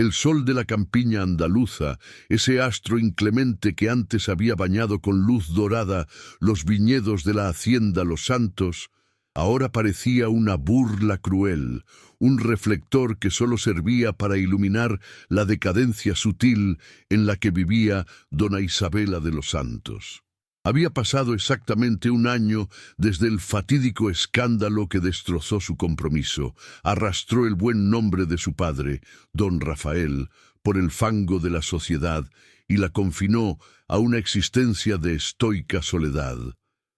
El sol de la campiña andaluza, ese astro inclemente que antes había bañado con luz dorada los viñedos de la hacienda Los Santos, ahora parecía una burla cruel, un reflector que solo servía para iluminar la decadencia sutil en la que vivía dona Isabela de los Santos. Había pasado exactamente un año desde el fatídico escándalo que destrozó su compromiso, arrastró el buen nombre de su padre, don Rafael, por el fango de la sociedad y la confinó a una existencia de estoica soledad,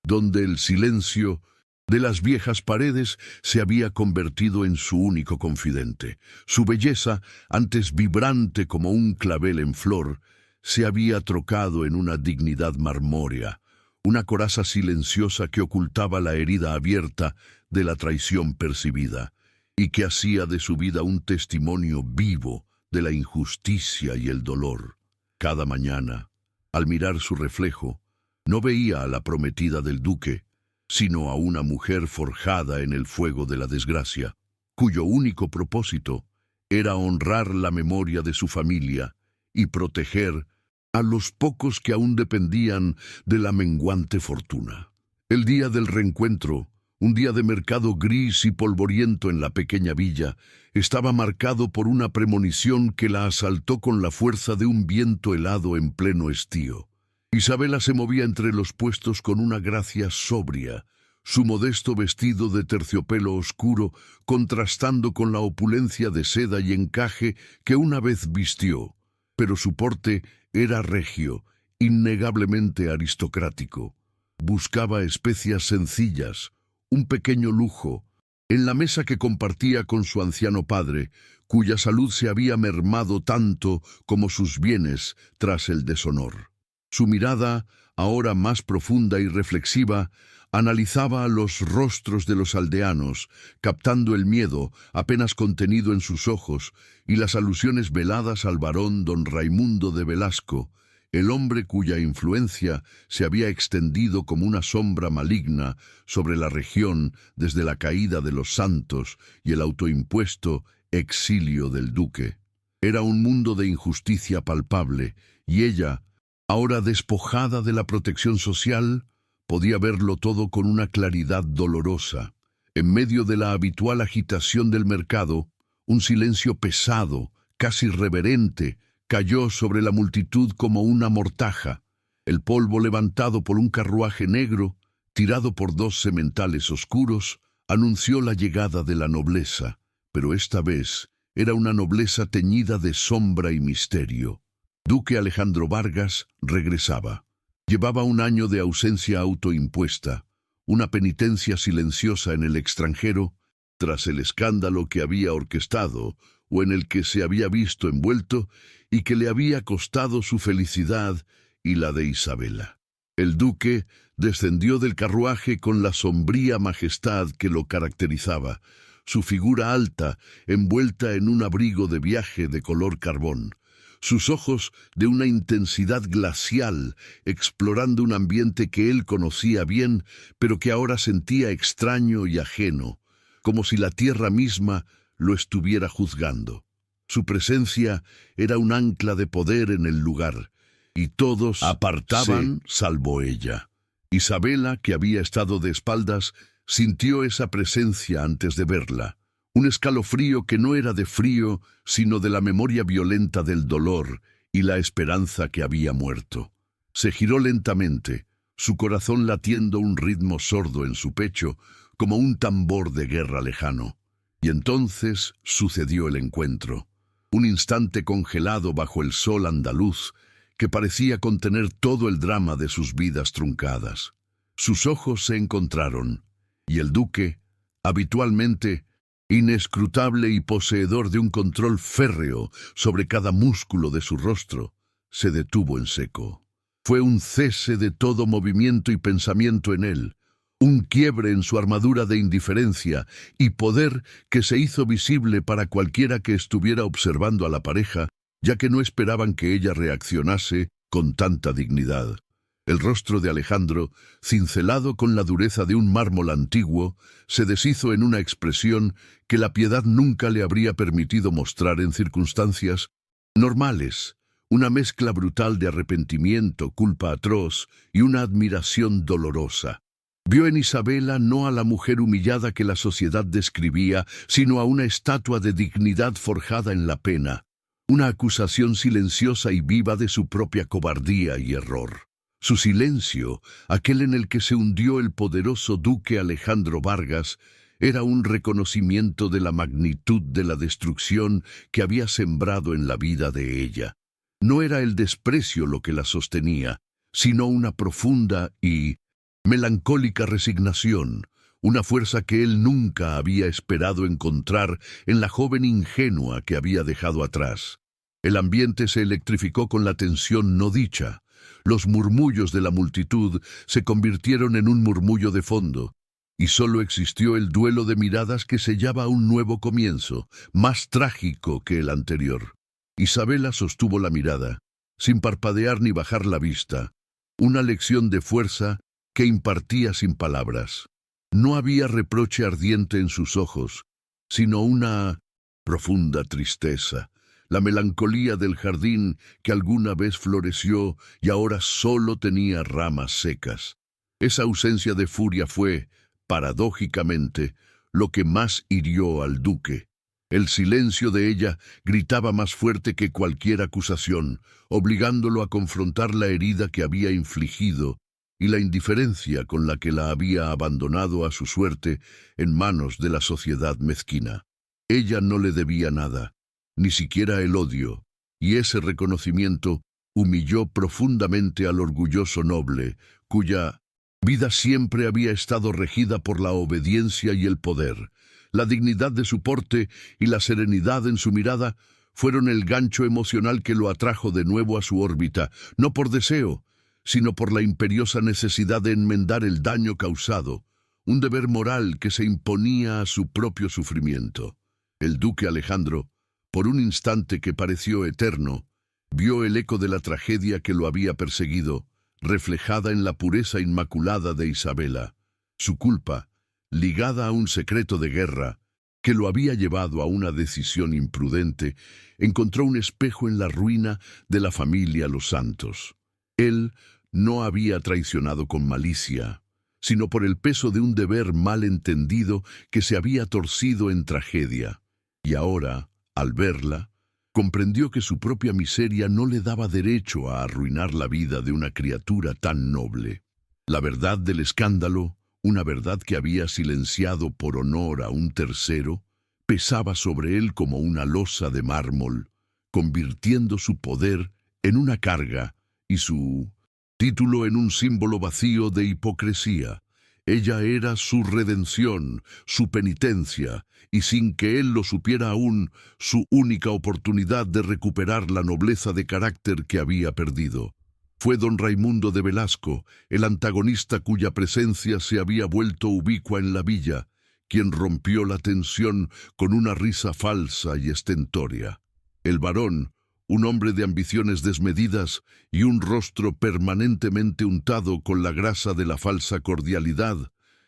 donde el silencio de las viejas paredes se había convertido en su único confidente. Su belleza, antes vibrante como un clavel en flor, se había trocado en una dignidad marmórea, una coraza silenciosa que ocultaba la herida abierta de la traición percibida, y que hacía de su vida un testimonio vivo de la injusticia y el dolor. Cada mañana, al mirar su reflejo, no veía a la prometida del duque, sino a una mujer forjada en el fuego de la desgracia, cuyo único propósito era honrar la memoria de su familia y proteger a los pocos que aún dependían de la menguante fortuna. El día del reencuentro, un día de mercado gris y polvoriento en la pequeña villa, estaba marcado por una premonición que la asaltó con la fuerza de un viento helado en pleno estío. Isabela se movía entre los puestos con una gracia sobria, su modesto vestido de terciopelo oscuro contrastando con la opulencia de seda y encaje que una vez vistió, pero su porte era regio, innegablemente aristocrático. Buscaba especias sencillas, un pequeño lujo, en la mesa que compartía con su anciano padre, cuya salud se había mermado tanto como sus bienes tras el deshonor. Su mirada, ahora más profunda y reflexiva, analizaba los rostros de los aldeanos, captando el miedo apenas contenido en sus ojos y las alusiones veladas al varón don Raimundo de Velasco, el hombre cuya influencia se había extendido como una sombra maligna sobre la región desde la caída de los Santos y el autoimpuesto exilio del duque. Era un mundo de injusticia palpable, y ella, ahora despojada de la protección social, podía verlo todo con una claridad dolorosa. En medio de la habitual agitación del mercado, un silencio pesado, casi reverente, cayó sobre la multitud como una mortaja. El polvo levantado por un carruaje negro, tirado por dos sementales oscuros, anunció la llegada de la nobleza, pero esta vez era una nobleza teñida de sombra y misterio. Duque Alejandro Vargas regresaba. Llevaba un año de ausencia autoimpuesta, una penitencia silenciosa en el extranjero, tras el escándalo que había orquestado o en el que se había visto envuelto y que le había costado su felicidad y la de Isabela. El duque descendió del carruaje con la sombría majestad que lo caracterizaba, su figura alta, envuelta en un abrigo de viaje de color carbón, sus ojos de una intensidad glacial, explorando un ambiente que él conocía bien, pero que ahora sentía extraño y ajeno, como si la tierra misma lo estuviera juzgando. Su presencia era un ancla de poder en el lugar, y todos apartaban salvo ella. Isabela, que había estado de espaldas, sintió esa presencia antes de verla. Un escalofrío que no era de frío, sino de la memoria violenta del dolor y la esperanza que había muerto. Se giró lentamente, su corazón latiendo un ritmo sordo en su pecho, como un tambor de guerra lejano. Y entonces sucedió el encuentro. Un instante congelado bajo el sol andaluz, que parecía contener todo el drama de sus vidas truncadas. Sus ojos se encontraron, y el duque, habitualmente inescrutable y poseedor de un control férreo sobre cada músculo de su rostro, se detuvo en seco. Fue un cese de todo movimiento y pensamiento en él, un quiebre en su armadura de indiferencia y poder que se hizo visible para cualquiera que estuviera observando a la pareja, ya que no esperaban que ella reaccionase con tanta dignidad. El rostro de Alejandro, cincelado con la dureza de un mármol antiguo, se deshizo en una expresión que la piedad nunca le habría permitido mostrar en circunstancias normales, una mezcla brutal de arrepentimiento, culpa atroz y una admiración dolorosa. Vio en Isabela no a la mujer humillada que la sociedad describía, sino a una estatua de dignidad forjada en la pena, una acusación silenciosa y viva de su propia cobardía y error. Su silencio, aquel en el que se hundió el poderoso duque Alejandro Vargas, era un reconocimiento de la magnitud de la destrucción que había sembrado en la vida de ella. No era el desprecio lo que la sostenía, sino una profunda y melancólica resignación, una fuerza que él nunca había esperado encontrar en la joven ingenua que había dejado atrás. El ambiente se electrificó con la tensión no dicha. Los murmullos de la multitud se convirtieron en un murmullo de fondo, y solo existió el duelo de miradas que sellaba un nuevo comienzo, más trágico que el anterior. Isabela sostuvo la mirada, sin parpadear ni bajar la vista, una lección de fuerza que impartía sin palabras. No había reproche ardiente en sus ojos, sino una profunda tristeza. La melancolía del jardín que alguna vez floreció y ahora solo tenía ramas secas. Esa ausencia de furia fue, paradójicamente, lo que más hirió al duque. El silencio de ella gritaba más fuerte que cualquier acusación, obligándolo a confrontar la herida que había infligido y la indiferencia con la que la había abandonado a su suerte en manos de la sociedad mezquina. Ella no le debía nada, ni siquiera el odio, y ese reconocimiento humilló profundamente al orgulloso noble, cuya vida siempre había estado regida por la obediencia y el poder. La dignidad de su porte y la serenidad en su mirada fueron el gancho emocional que lo atrajo de nuevo a su órbita, no por deseo, sino por la imperiosa necesidad de enmendar el daño causado, un deber moral que se imponía a su propio sufrimiento. El duque Alejandro, por un instante que pareció eterno, vio el eco de la tragedia que lo había perseguido, reflejada en la pureza inmaculada de Isabela. Su culpa, ligada a un secreto de guerra, que lo había llevado a una decisión imprudente, encontró un espejo en la ruina de la familia Los Santos. Él no había traicionado con malicia, sino por el peso de un deber mal entendido que se había torcido en tragedia. Y ahora, al verla, comprendió que su propia miseria no le daba derecho a arruinar la vida de una criatura tan noble. La verdad del escándalo, una verdad que había silenciado por honor a un tercero, pesaba sobre él como una losa de mármol, convirtiendo su poder en una carga y su título en un símbolo vacío de hipocresía. Ella era su redención, su penitencia, y sin que él lo supiera aún, su única oportunidad de recuperar la nobleza de carácter que había perdido. Fue don Raimundo de Velasco, el antagonista cuya presencia se había vuelto ubicua en la villa, quien rompió la tensión con una risa falsa y estentórea. El varón, un hombre de ambiciones desmedidas y un rostro permanentemente untado con la grasa de la falsa cordialidad,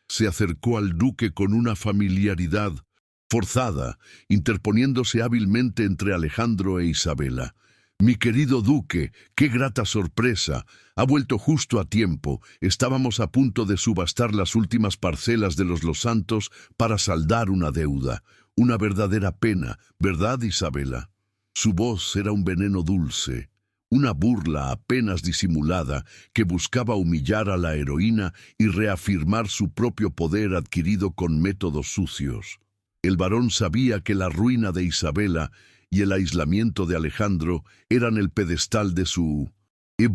se acercó al duque con una familiaridad forzada, interponiéndose hábilmente entre Alejandro e Isabela. «Mi querido duque, qué grata sorpresa. Ha vuelto justo a tiempo. Estábamos a punto de subastar las últimas parcelas de los Santos para saldar una deuda. Una verdadera pena, ¿verdad, Isabela?» Su voz era un veneno dulce, una burla apenas disimulada que buscaba humillar a la heroína y reafirmar su propio poder adquirido con métodos sucios. El varón sabía que la ruina de Isabela y el aislamiento de Alejandro eran el pedestal de su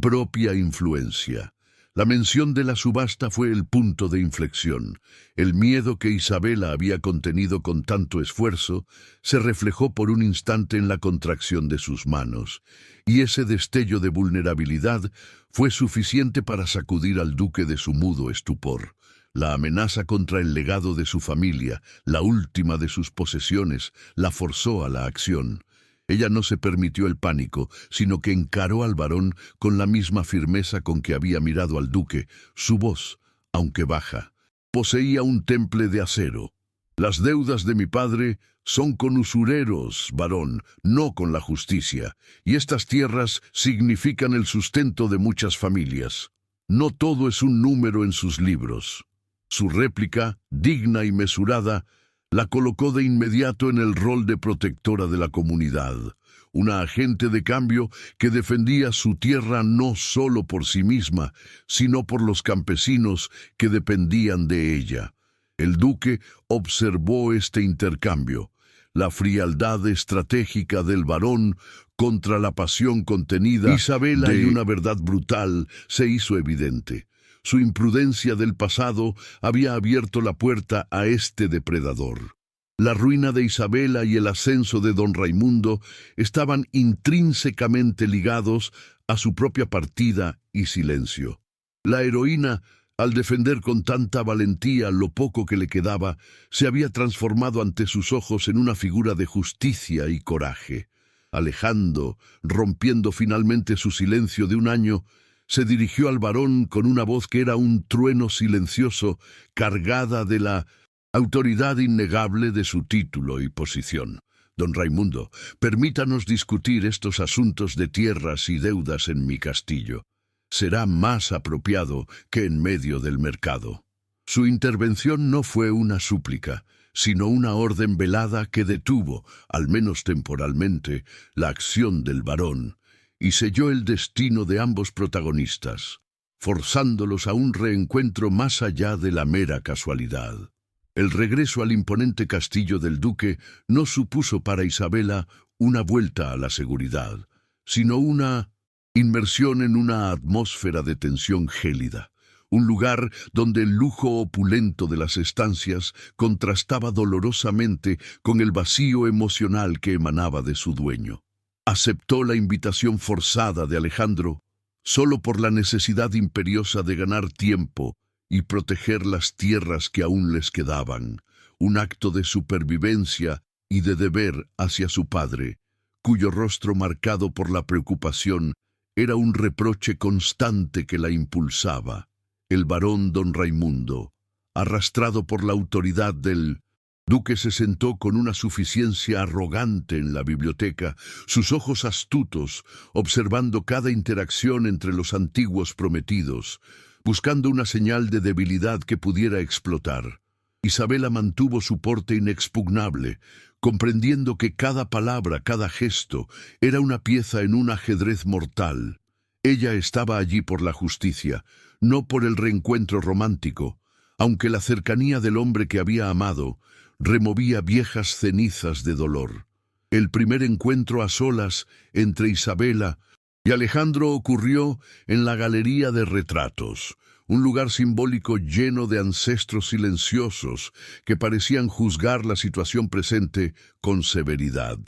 propia influencia. La mención de la subasta fue el punto de inflexión. El miedo que Isabela había contenido con tanto esfuerzo se reflejó por un instante en la contracción de sus manos, y ese destello de vulnerabilidad fue suficiente para sacudir al duque de su mudo estupor. La amenaza contra el legado de su familia, la última de sus posesiones, la forzó a la acción. Ella no se permitió el pánico, sino que encaró al varón con la misma firmeza con que había mirado al duque. Su voz, aunque baja, poseía un temple de acero. Las deudas de mi padre son con usureros, varón, no con la justicia, y estas tierras significan el sustento de muchas familias. No todo es un número en sus libros. Su réplica, digna y mesurada, la colocó de inmediato en el rol de protectora de la comunidad, una agente de cambio que defendía su tierra no solo por sí misma, sino por los campesinos que dependían de ella. El duque observó este intercambio, la frialdad estratégica del varón contra la pasión contenida. Isabela y una verdad brutal se hizo evidente. Su imprudencia del pasado había abierto la puerta a este depredador. La ruina de Isabela y el ascenso de don Raimundo estaban intrínsecamente ligados a su propia partida y silencio. La heroína, al defender con tanta valentía lo poco que le quedaba, se había transformado ante sus ojos en una figura de justicia y coraje. Alejandro, rompiendo finalmente su silencio de un año, se dirigió al varón con una voz que era un trueno silencioso, cargada de la autoridad innegable de su título y posición. Don Raimundo, permítanos discutir estos asuntos de tierras y deudas en mi castillo. Será más apropiado que en medio del mercado. Su intervención no fue una súplica, sino una orden velada que detuvo, al menos temporalmente, la acción del varón, y selló el destino de ambos protagonistas, forzándolos a un reencuentro más allá de la mera casualidad. El regreso al imponente castillo del duque no supuso para Isabela una vuelta a la seguridad, sino una inmersión en una atmósfera de tensión gélida, un lugar donde el lujo opulento de las estancias contrastaba dolorosamente con el vacío emocional que emanaba de su dueño. Aceptó la invitación forzada de Alejandro solo por la necesidad imperiosa de ganar tiempo y proteger las tierras que aún les quedaban, un acto de supervivencia y de deber hacia su padre, cuyo rostro marcado por la preocupación era un reproche constante que la impulsaba. El varón don Raimundo, arrastrado por la autoridad del duque, se sentó con una suficiencia arrogante en la biblioteca, sus ojos astutos, observando cada interacción entre los antiguos prometidos, buscando una señal de debilidad que pudiera explotar. Isabela mantuvo su porte inexpugnable, comprendiendo que cada palabra, cada gesto, era una pieza en un ajedrez mortal. Ella estaba allí por la justicia, no por el reencuentro romántico, aunque la cercanía del hombre que había amado removía viejas cenizas de dolor. El primer encuentro a solas entre Isabela y Alejandro ocurrió en la galería de retratos, un lugar simbólico lleno de ancestros silenciosos que parecían juzgar la situación presente con severidad.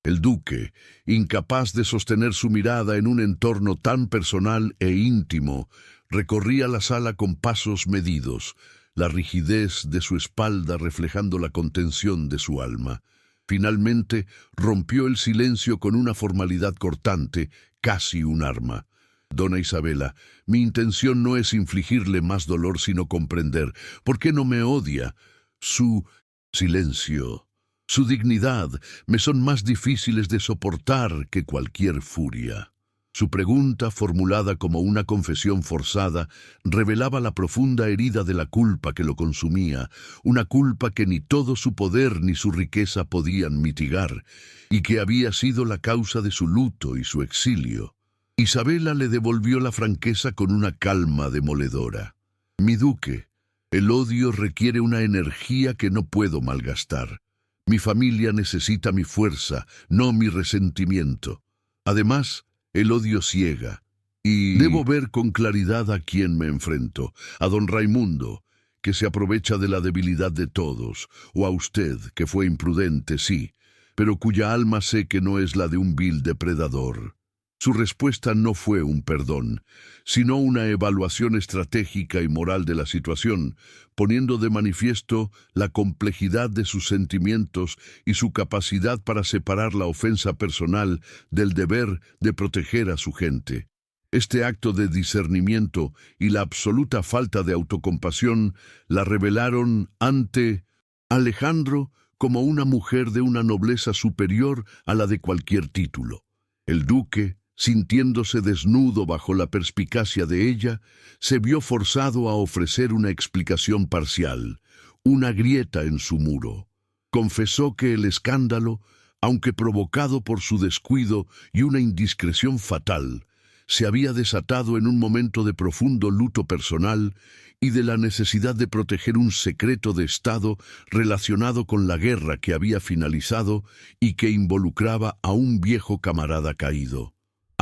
El duque, incapaz de sostener su mirada en un entorno tan personal e íntimo, recorría la sala con pasos medidos, la rigidez de su espalda reflejando la contención de su alma. Finalmente rompió el silencio con una formalidad cortante, casi un arma. Dona Isabela, mi intención no es infligirle más dolor sino comprender por qué no me odia. Su silencio, su dignidad me son más difíciles de soportar que cualquier furia. Su pregunta, formulada como una confesión forzada, revelaba la profunda herida de la culpa que lo consumía, una culpa que ni todo su poder ni su riqueza podían mitigar, y que había sido la causa de su luto y su exilio. Isabela le devolvió la franqueza con una calma demoledora. Mi duque, el odio requiere una energía que no puedo malgastar. Mi familia necesita mi fuerza, no mi resentimiento. Además, el odio ciega, y debo ver con claridad a quién me enfrento, a don Raimundo, que se aprovecha de la debilidad de todos, o a usted, que fue imprudente, sí, pero cuya alma sé que no es la de un vil depredador. Su respuesta no fue un perdón, sino una evaluación estratégica y moral de la situación, poniendo de manifiesto la complejidad de sus sentimientos y su capacidad para separar la ofensa personal del deber de proteger a su gente. Este acto de discernimiento y la absoluta falta de autocompasión la revelaron ante Alejandro como una mujer de una nobleza superior a la de cualquier título. El duque, sintiéndose desnudo bajo la perspicacia de ella, se vio forzado a ofrecer una explicación parcial, una grieta en su muro. Confesó que el escándalo, aunque provocado por su descuido y una indiscreción fatal, se había desatado en un momento de profundo luto personal y de la necesidad de proteger un secreto de Estado relacionado con la guerra que había finalizado y que involucraba a un viejo camarada caído.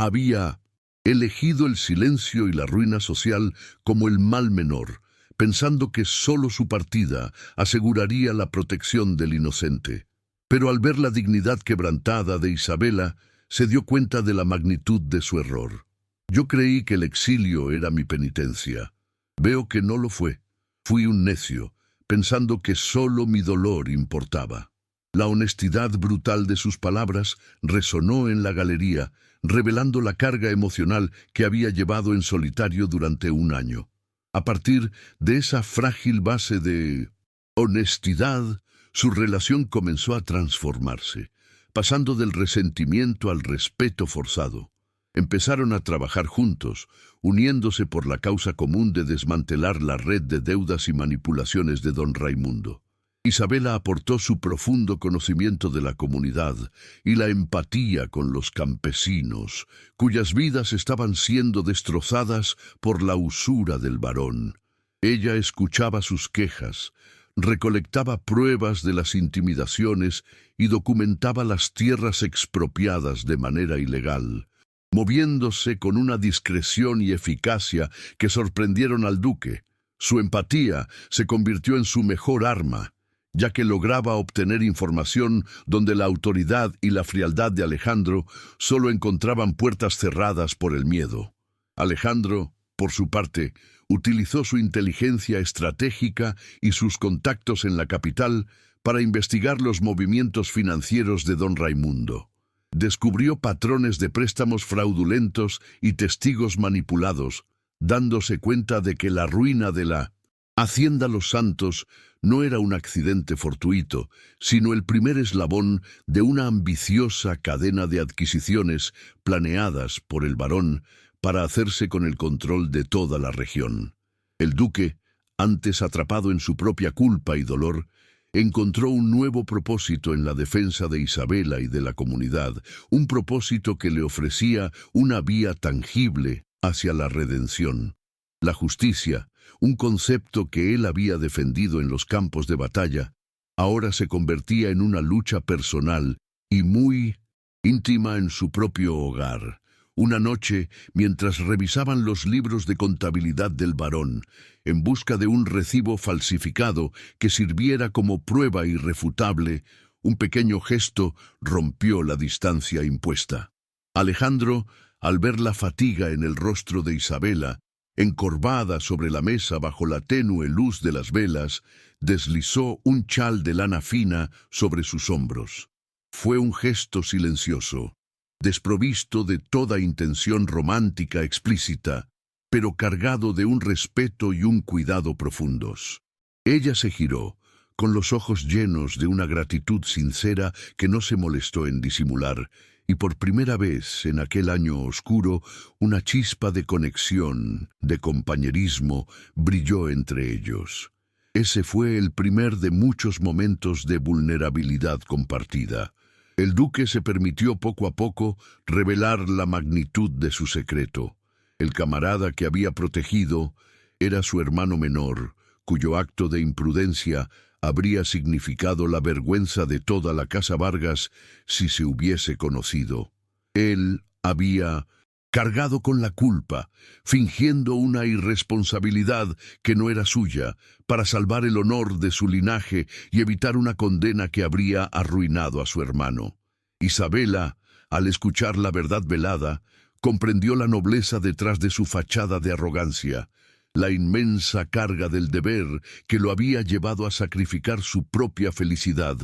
Había elegido el silencio y la ruina social como el mal menor, pensando que sólo su partida aseguraría la protección del inocente. Pero al ver la dignidad quebrantada de Isabela, se dio cuenta de la magnitud de su error. Yo creí que el exilio era mi penitencia. Veo que no lo fue. Fui un necio, pensando que sólo mi dolor importaba. La honestidad brutal de sus palabras resonó en la galería, revelando la carga emocional que había llevado en solitario durante un año. A partir de esa frágil base de honestidad, su relación comenzó a transformarse, pasando del resentimiento al respeto forzado. Empezaron a trabajar juntos, uniéndose por la causa común de desmantelar la red de deudas y manipulaciones de don Raimundo. Isabela aportó su profundo conocimiento de la comunidad y la empatía con los campesinos, cuyas vidas estaban siendo destrozadas por la usura del barón. Ella escuchaba sus quejas, recolectaba pruebas de las intimidaciones y documentaba las tierras expropiadas de manera ilegal, moviéndose con una discreción y eficacia que sorprendieron al duque. Su empatía se convirtió en su mejor arma, ya que lograba obtener información donde la autoridad y la frialdad de Alejandro solo encontraban puertas cerradas por el miedo. Alejandro, por su parte, utilizó su inteligencia estratégica y sus contactos en la capital para investigar los movimientos financieros de don Raimundo. Descubrió patrones de préstamos fraudulentos y testigos manipulados, dándose cuenta de que la ruina de la Hacienda Los Santos no era un accidente fortuito, sino el primer eslabón de una ambiciosa cadena de adquisiciones planeadas por el barón para hacerse con el control de toda la región. El duque, antes atrapado en su propia culpa y dolor, encontró un nuevo propósito en la defensa de Isabela y de la comunidad, un propósito que le ofrecía una vía tangible hacia la redención. La justicia, un concepto que él había defendido en los campos de batalla, ahora se convertía en una lucha personal y muy íntima en su propio hogar. Una noche, mientras revisaban los libros de contabilidad del barón, en busca de un recibo falsificado que sirviera como prueba irrefutable, un pequeño gesto rompió la distancia impuesta. Alejandro, al ver la fatiga en el rostro de Isabela, encorvada sobre la mesa bajo la tenue luz de las velas, deslizó un chal de lana fina sobre sus hombros. Fue un gesto silencioso, desprovisto de toda intención romántica explícita, pero cargado de un respeto y un cuidado profundos. Ella se giró, con los ojos llenos de una gratitud sincera que no se molestó en disimular, y por primera vez en aquel año oscuro, una chispa de conexión, de compañerismo, brilló entre ellos. Ese fue el primer de muchos momentos de vulnerabilidad compartida. El duque se permitió poco a poco revelar la magnitud de su secreto. El camarada que había protegido era su hermano menor, cuyo acto de imprudencia habría significado la vergüenza de toda la casa Vargas si se hubiese conocido. Él había cargado con la culpa, fingiendo una irresponsabilidad que no era suya, para salvar el honor de su linaje y evitar una condena que habría arruinado a su hermano. Isabela, al escuchar la verdad velada, comprendió la nobleza detrás de su fachada de arrogancia, la inmensa carga del deber que lo había llevado a sacrificar su propia felicidad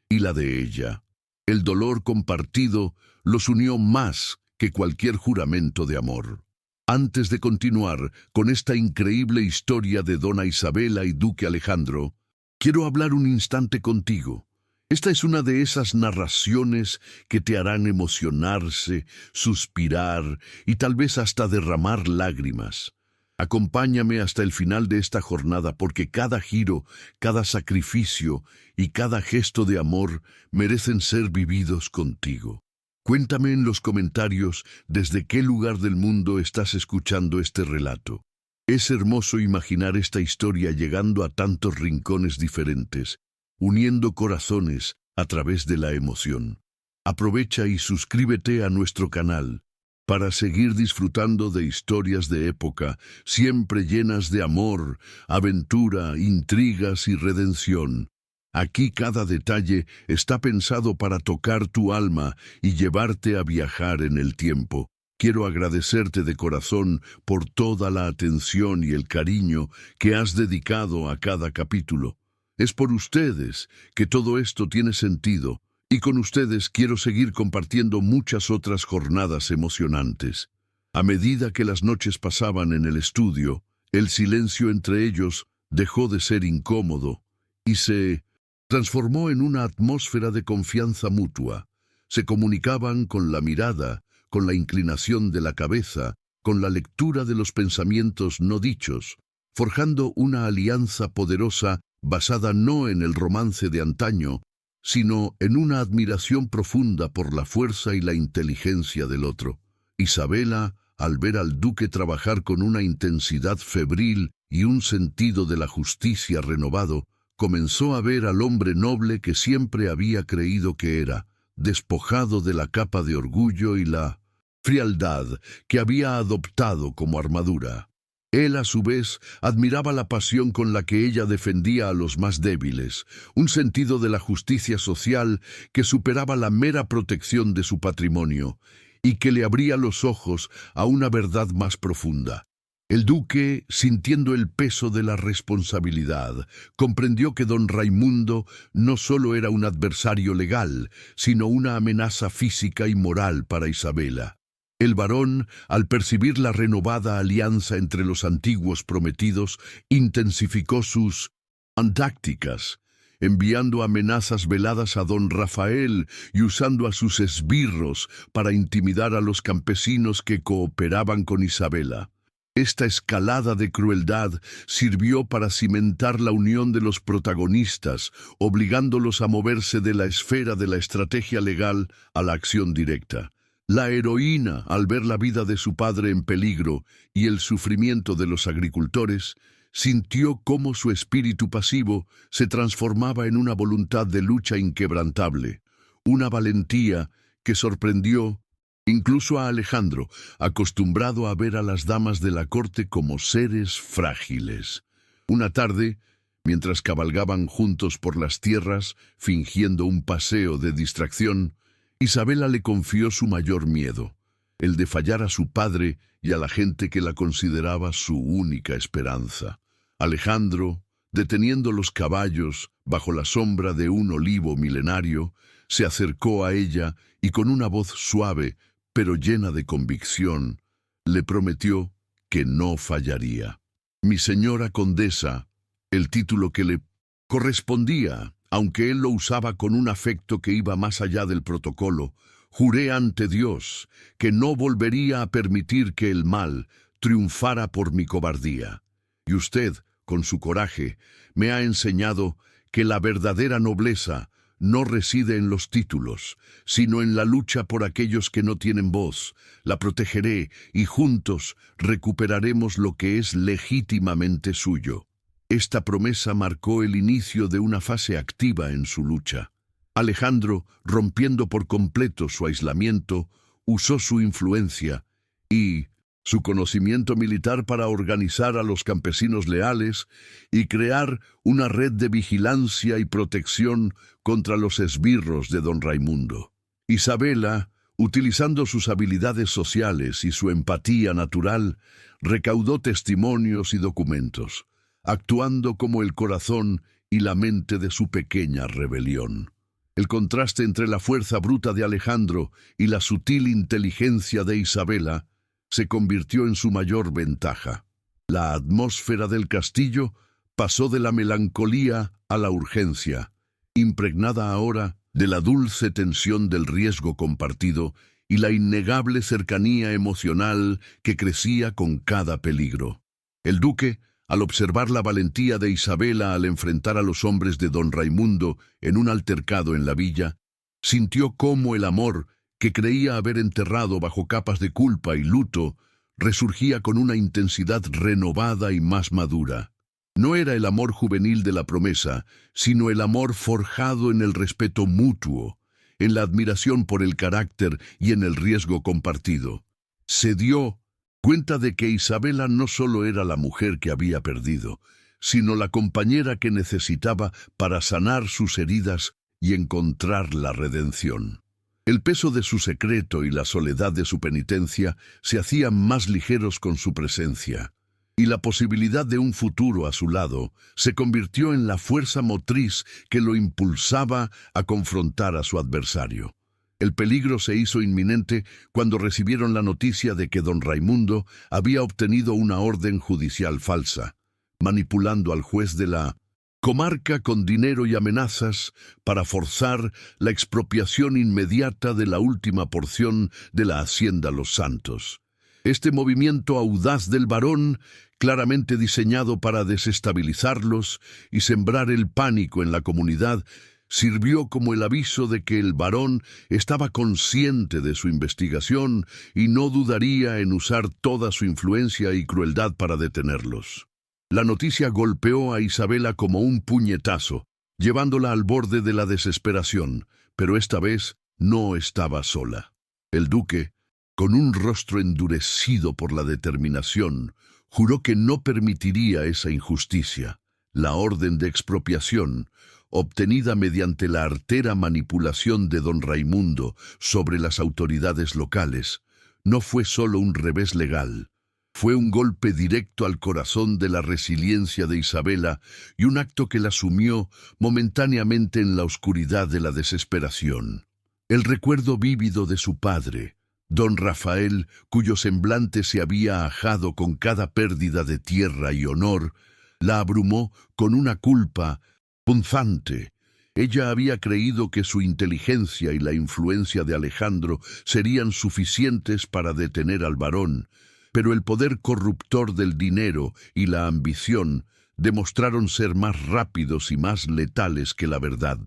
y la de ella. El dolor compartido los unió más que cualquier juramento de amor. Antes de continuar con esta increíble historia de Dona Isabela y Duque Alejandro, quiero hablar un instante contigo. Esta es una de esas narraciones que te harán emocionarse, suspirar y tal vez hasta derramar lágrimas. Acompáñame hasta el final de esta jornada porque cada giro, cada sacrificio y cada gesto de amor merecen ser vividos contigo. Cuéntame en los comentarios desde qué lugar del mundo estás escuchando este relato. Es hermoso imaginar esta historia llegando a tantos rincones diferentes, uniendo corazones a través de la emoción. Aprovecha y suscríbete a nuestro canal para seguir disfrutando de historias de época, siempre llenas de amor, aventura, intrigas y redención. Aquí cada detalle está pensado para tocar tu alma y llevarte a viajar en el tiempo. Quiero agradecerte de corazón por toda la atención y el cariño que has dedicado a cada capítulo. Es por ustedes que todo esto tiene sentido, y con ustedes quiero seguir compartiendo muchas otras jornadas emocionantes. A medida que las noches pasaban en el estudio, el silencio entre ellos dejó de ser incómodo y se transformó en una atmósfera de confianza mutua. Se comunicaban con la mirada, con la inclinación de la cabeza, con la lectura de los pensamientos no dichos, forjando una alianza poderosa basada no en el romance de antaño, sino en una admiración profunda por la fuerza y la inteligencia del otro. Isabela, al ver al duque trabajar con una intensidad febril y un sentido de la justicia renovado, comenzó a ver al hombre noble que siempre había creído que era, despojado de la capa de orgullo y la frialdad que había adoptado como armadura. Él, a su vez, admiraba la pasión con la que ella defendía a los más débiles, un sentido de la justicia social que superaba la mera protección de su patrimonio y que le abría los ojos a una verdad más profunda. El duque, sintiendo el peso de la responsabilidad, comprendió que don Raimundo no solo era un adversario legal, sino una amenaza física y moral para Isabela. El varón, al percibir la renovada alianza entre los antiguos prometidos, intensificó sus tácticas, enviando amenazas veladas a don Rafael y usando a sus esbirros para intimidar a los campesinos que cooperaban con Isabela. Esta escalada de crueldad sirvió para cimentar la unión de los protagonistas, obligándolos a moverse de la esfera de la estrategia legal a la acción directa. La heroína, al ver la vida de su padre en peligro y el sufrimiento de los agricultores, sintió cómo su espíritu pasivo se transformaba en una voluntad de lucha inquebrantable, una valentía que sorprendió incluso a Alejandro, acostumbrado a ver a las damas de la corte como seres frágiles. Una tarde, mientras cabalgaban juntos por las tierras, fingiendo un paseo de distracción, Isabela le confió su mayor miedo, el de fallar a su padre y a la gente que la consideraba su única esperanza. Alejandro, deteniendo los caballos bajo la sombra de un olivo milenario, se acercó a ella y con una voz suave, pero llena de convicción, le prometió que no fallaría. Mi señora condesa, el título que le correspondía, aunque él lo usaba con un afecto que iba más allá del protocolo, juré ante Dios que no volvería a permitir que el mal triunfara por mi cobardía. Y usted, con su coraje, me ha enseñado que la verdadera nobleza no reside en los títulos, sino en la lucha por aquellos que no tienen voz. La protegeré y juntos recuperaremos lo que es legítimamente suyo. Esta promesa marcó el inicio de una fase activa en su lucha. Alejandro, rompiendo por completo su aislamiento, usó su influencia y su conocimiento militar para organizar a los campesinos leales y crear una red de vigilancia y protección contra los esbirros de don Raimundo. Isabela, Utilizando sus habilidades sociales y su empatía natural, recaudó testimonios y documentos, actuando como el corazón y la mente de su pequeña rebelión. El contraste entre la fuerza bruta de Alejandro y la sutil inteligencia de Isabela se convirtió en su mayor ventaja. La atmósfera del castillo pasó de la melancolía a la urgencia, impregnada ahora de la dulce tensión del riesgo compartido y la innegable cercanía emocional que crecía con cada peligro. El duque, al observar la valentía de Isabela al enfrentar a los hombres de don Raimundo en un altercado en la villa, sintió cómo el amor, que creía haber enterrado bajo capas de culpa y luto, resurgía con una intensidad renovada y más madura. No era el amor juvenil de la promesa, sino el amor forjado en el respeto mutuo, en la admiración por el carácter y en el riesgo compartido. Se dio cuenta de que Isabela no solo era la mujer que había perdido, sino la compañera que necesitaba para sanar sus heridas y encontrar la redención. El peso de su secreto y la soledad de su penitencia se hacían más ligeros con su presencia, y la posibilidad de un futuro a su lado se convirtió en la fuerza motriz que lo impulsaba a confrontar a su adversario. El peligro se hizo inminente cuando recibieron la noticia de que don Raimundo había obtenido una orden judicial falsa, manipulando al juez de la comarca con dinero y amenazas para forzar la expropiación inmediata de la última porción de la hacienda Los Santos. Este movimiento audaz del barón, claramente diseñado para desestabilizarlos y sembrar el pánico en la comunidad, sirvió como el aviso de que el barón estaba consciente de su investigación y no dudaría en usar toda su influencia y crueldad para detenerlos. La noticia golpeó a Isabela como un puñetazo, llevándola al borde de la desesperación, pero esta vez no estaba sola. El duque, con un rostro endurecido por la determinación, juró que no permitiría esa injusticia. La orden de expropiación, obtenida mediante la artera manipulación de don Raimundo sobre las autoridades locales, no fue solo un revés legal. Fue un golpe directo al corazón de la resiliencia de Isabela y un acto que la sumió momentáneamente en la oscuridad de la desesperación. El recuerdo vívido de su padre, don Rafael, cuyo semblante se había ajado con cada pérdida de tierra y honor, la abrumó con una culpa punzante. Ella había creído que su inteligencia y la influencia de Alejandro serían suficientes para detener al varón, pero el poder corruptor del dinero y la ambición demostraron ser más rápidos y más letales que la verdad.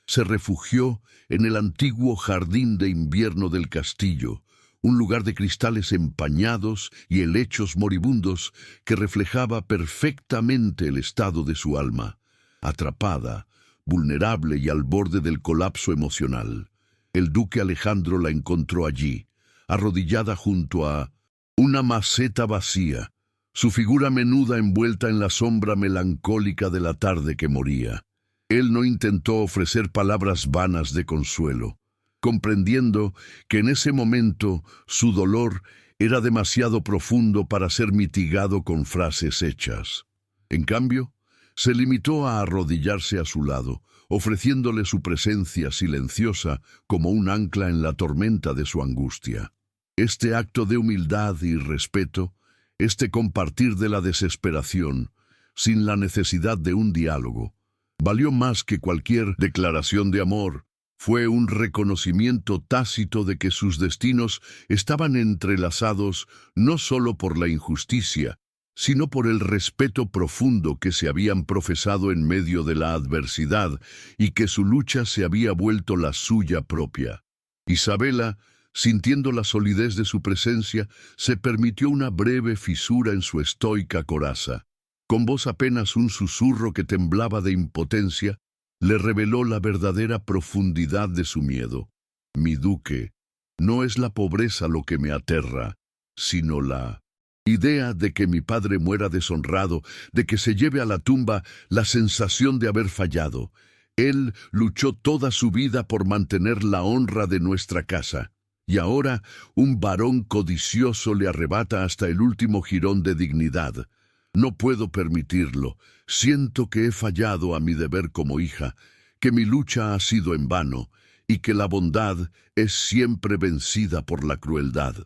Se refugió en el antiguo jardín de invierno del castillo, un lugar de cristales empañados y helechos moribundos que reflejaba perfectamente el estado de su alma, atrapada, vulnerable y al borde del colapso emocional. El duque Alejandro la encontró allí, arrodillada junto a una maceta vacía, su figura menuda envuelta en la sombra melancólica de la tarde que moría. Él no intentó ofrecer palabras vanas de consuelo, comprendiendo que en ese momento su dolor era demasiado profundo para ser mitigado con frases hechas. En cambio, se limitó a arrodillarse a su lado, ofreciéndole su presencia silenciosa como un ancla en la tormenta de su angustia. Este acto de humildad y respeto, este compartir de la desesperación, sin la necesidad de un diálogo, valió más que cualquier declaración de amor. Fue un reconocimiento tácito de que sus destinos estaban entrelazados no solo por la injusticia, sino por el respeto profundo que se habían profesado en medio de la adversidad y que su lucha se había vuelto la suya propia. Isabela, sintiendo la solidez de su presencia, se permitió una breve fisura en su estoica coraza. Con voz apenas un susurro que temblaba de impotencia, le reveló la verdadera profundidad de su miedo. Mi duque, no es la pobreza lo que me aterra, sino la idea de que mi padre muera deshonrado, de que se lleve a la tumba la sensación de haber fallado. Él luchó toda su vida por mantener la honra de nuestra casa. Y ahora un varón codicioso le arrebata hasta el último jirón de dignidad. No puedo permitirlo. Siento que he fallado a mi deber como hija, que mi lucha ha sido en vano, y que la bondad es siempre vencida por la crueldad.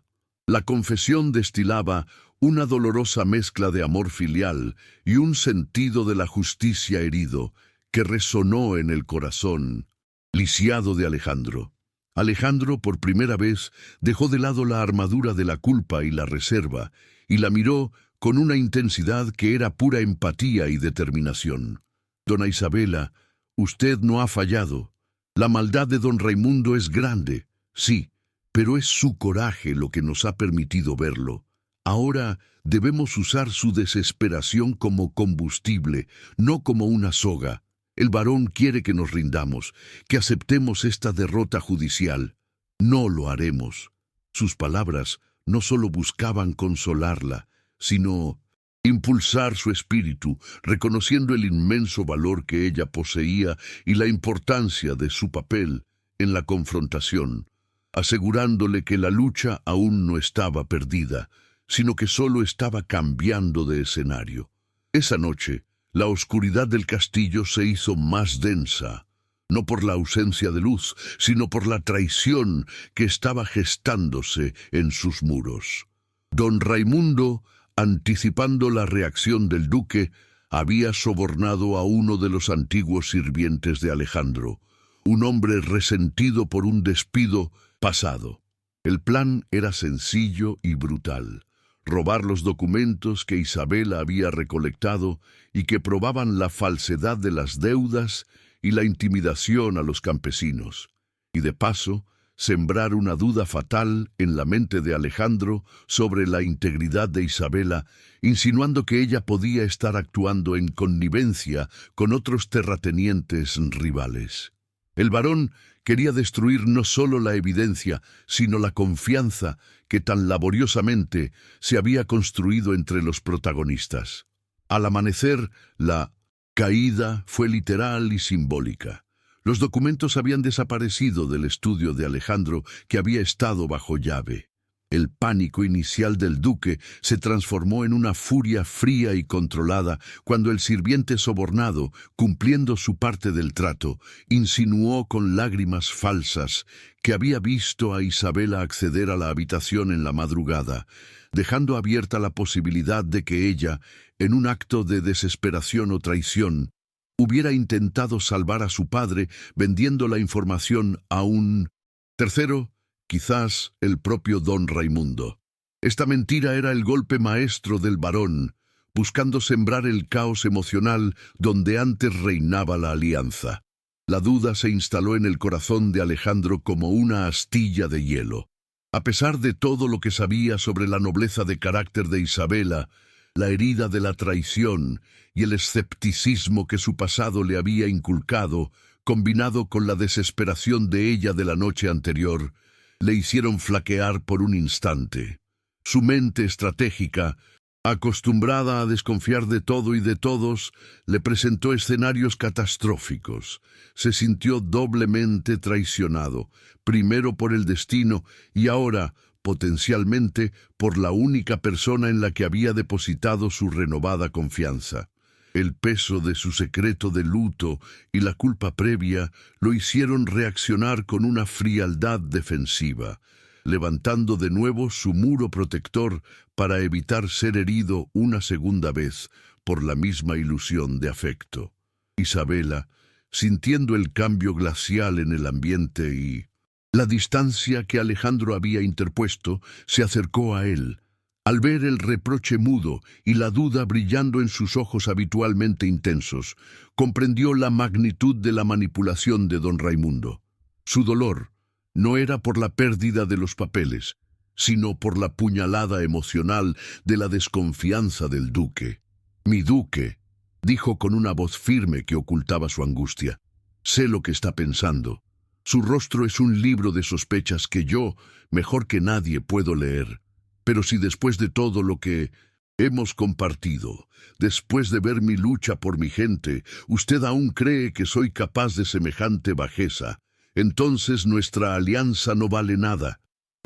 La confesión destilaba una dolorosa mezcla de amor filial y un sentido de la justicia herido que resonó en el corazón lisiado de Alejandro. Alejandro, por primera vez, dejó de lado la armadura de la culpa y la reserva, y la miró con una intensidad que era pura empatía y determinación. Dona Isabela, usted no ha fallado. La maldad de don Raimundo es grande, sí, pero es su coraje lo que nos ha permitido verlo. Ahora debemos usar su desesperación como combustible, no como una soga. El varón quiere que nos rindamos, que aceptemos esta derrota judicial. No lo haremos. Sus palabras no solo buscaban consolarla, sino impulsar su espíritu, reconociendo el inmenso valor que ella poseía y la importancia de su papel en la confrontación, asegurándole que la lucha aún no estaba perdida, sino que solo estaba cambiando de escenario. Esa noche, la oscuridad del castillo se hizo más densa, no por la ausencia de luz, sino por la traición que estaba gestándose en sus muros. Don Raimundo, anticipando la reacción del duque, había sobornado a uno de los antiguos sirvientes de Alejandro, un hombre resentido por un despido pasado. El plan era sencillo y brutal: robar los documentos que Isabela había recolectado y que probaban la falsedad de las deudas y la intimidación a los campesinos, y de paso sembrar una duda fatal en la mente de Alejandro sobre la integridad de Isabela, insinuando que ella podía estar actuando en connivencia con otros terratenientes rivales. El varón quería destruir no solo la evidencia, sino la confianza que tan laboriosamente se había construido entre los protagonistas. Al amanecer, la caída fue literal y simbólica. Los documentos habían desaparecido del estudio de Alejandro, que había estado bajo llave. El pánico inicial del duque se transformó en una furia fría y controlada cuando el sirviente sobornado, cumpliendo su parte del trato, insinuó con lágrimas falsas que había visto a Isabela acceder a la habitación en la madrugada, dejando abierta la posibilidad de que ella, en un acto de desesperación o traición, hubiera intentado salvar a su padre vendiendo la información a un tercero, quizás el propio don Raimundo. Esta mentira era el golpe maestro del varón, buscando sembrar el caos emocional donde antes reinaba la alianza. La duda se instaló en el corazón de Alejandro como una astilla de hielo. A pesar de todo lo que sabía sobre la nobleza de carácter de Isabela, la herida de la traición y el escepticismo que su pasado le había inculcado, combinado con la desesperación de ella de la noche anterior, le hicieron flaquear por un instante. Su mente estratégica, acostumbrada a desconfiar de todo y de todos, le presentó escenarios catastróficos. Se sintió doblemente traicionado, primero por el destino y ahora, potencialmente, por la única persona en la que había depositado su renovada confianza. El peso de su secreto de luto y la culpa previa lo hicieron reaccionar con una frialdad defensiva, levantando de nuevo su muro protector para evitar ser herido una segunda vez por la misma ilusión de afecto. Isabela, sintiendo el cambio glacial en el ambiente y la distancia que Alejandro había interpuesto, se acercó a él. Al ver el reproche mudo y la duda brillando en sus ojos habitualmente intensos, comprendió la magnitud de la manipulación de don Raimundo. Su dolor no era por la pérdida de los papeles, sino por la puñalada emocional de la desconfianza del duque. «Mi duque», dijo con una voz firme que ocultaba su angustia, «sé lo que está pensando. Su rostro es un libro de sospechas que yo, mejor que nadie, puedo leer. Pero si después de todo lo que hemos compartido, después de ver mi lucha por mi gente, usted aún cree que soy capaz de semejante bajeza, entonces nuestra alianza no vale nada.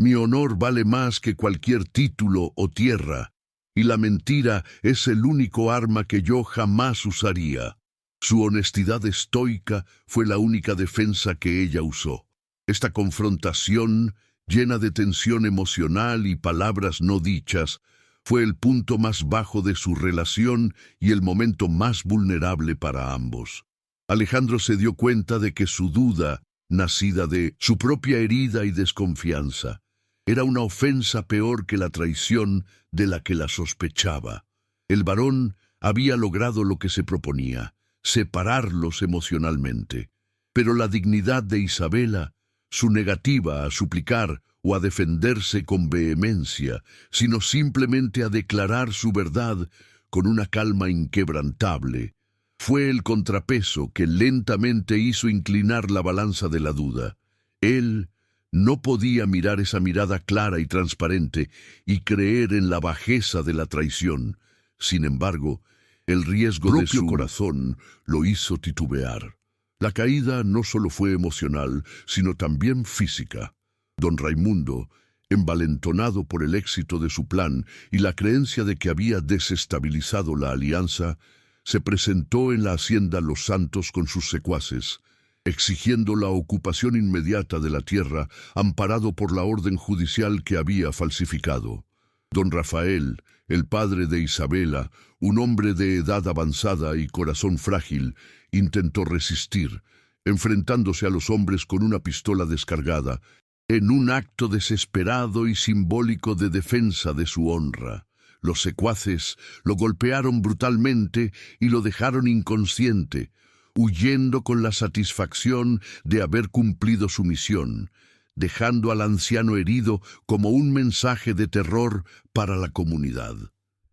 Mi honor vale más que cualquier título o tierra, y la mentira es el único arma que yo jamás usaría. Su honestidad estoica fue la única defensa que ella usó. Esta confrontación, llena de tensión emocional y palabras no dichas, fue el punto más bajo de su relación y el momento más vulnerable para ambos. Alejandro se dio cuenta de que su duda, nacida de su propia herida y desconfianza, era una ofensa peor que la traición de la que la sospechaba. El varón había logrado lo que se proponía, separarlos emocionalmente. Pero la dignidad de Isabela, su negativa a suplicar o a defenderse con vehemencia, sino simplemente a declarar su verdad con una calma inquebrantable, fue el contrapeso que lentamente hizo inclinar la balanza de la duda. Él no podía mirar esa mirada clara y transparente y creer en la bajeza de la traición. Sin embargo, el riesgo de su corazón lo hizo titubear. La caída no solo fue emocional, sino también física. Don Raimundo, envalentonado por el éxito de su plan y la creencia de que había desestabilizado la alianza, se presentó en la hacienda Los Santos con sus secuaces, exigiendo la ocupación inmediata de la tierra, amparado por la orden judicial que había falsificado. Don Rafael, el padre de Isabela, un hombre de edad avanzada y corazón frágil, intentó resistir, enfrentándose a los hombres con una pistola descargada, en un acto desesperado y simbólico de defensa de su honra. Los secuaces lo golpearon brutalmente y lo dejaron inconsciente, huyendo con la satisfacción de haber cumplido su misión, dejando al anciano herido como un mensaje de terror para la comunidad.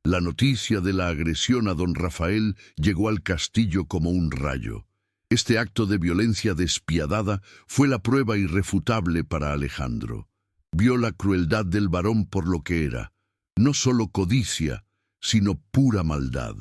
La noticia de la agresión a don Rafael llegó al castillo como un rayo. Este acto de violencia despiadada fue la prueba irrefutable para Alejandro. Vio la crueldad del varón por lo que era, no solo codicia, sino pura maldad.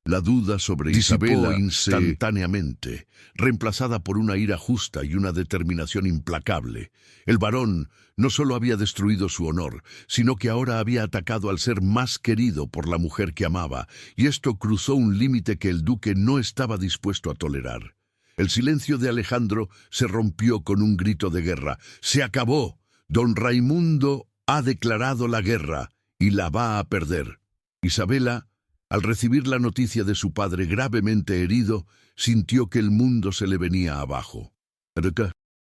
La duda sobre Isabela instantáneamente, reemplazada por una ira justa y una determinación implacable. El varón no solo había destruido su honor, sino que ahora había atacado al ser más querido por la mujer que amaba, y esto cruzó un límite que el duque no estaba dispuesto a tolerar. El silencio de Alejandro se rompió con un grito de guerra. ¡Se acabó! Don Raimundo ha declarado la guerra y la va a perder. Isabela, al recibir la noticia de su padre gravemente herido, sintió que el mundo se le venía abajo.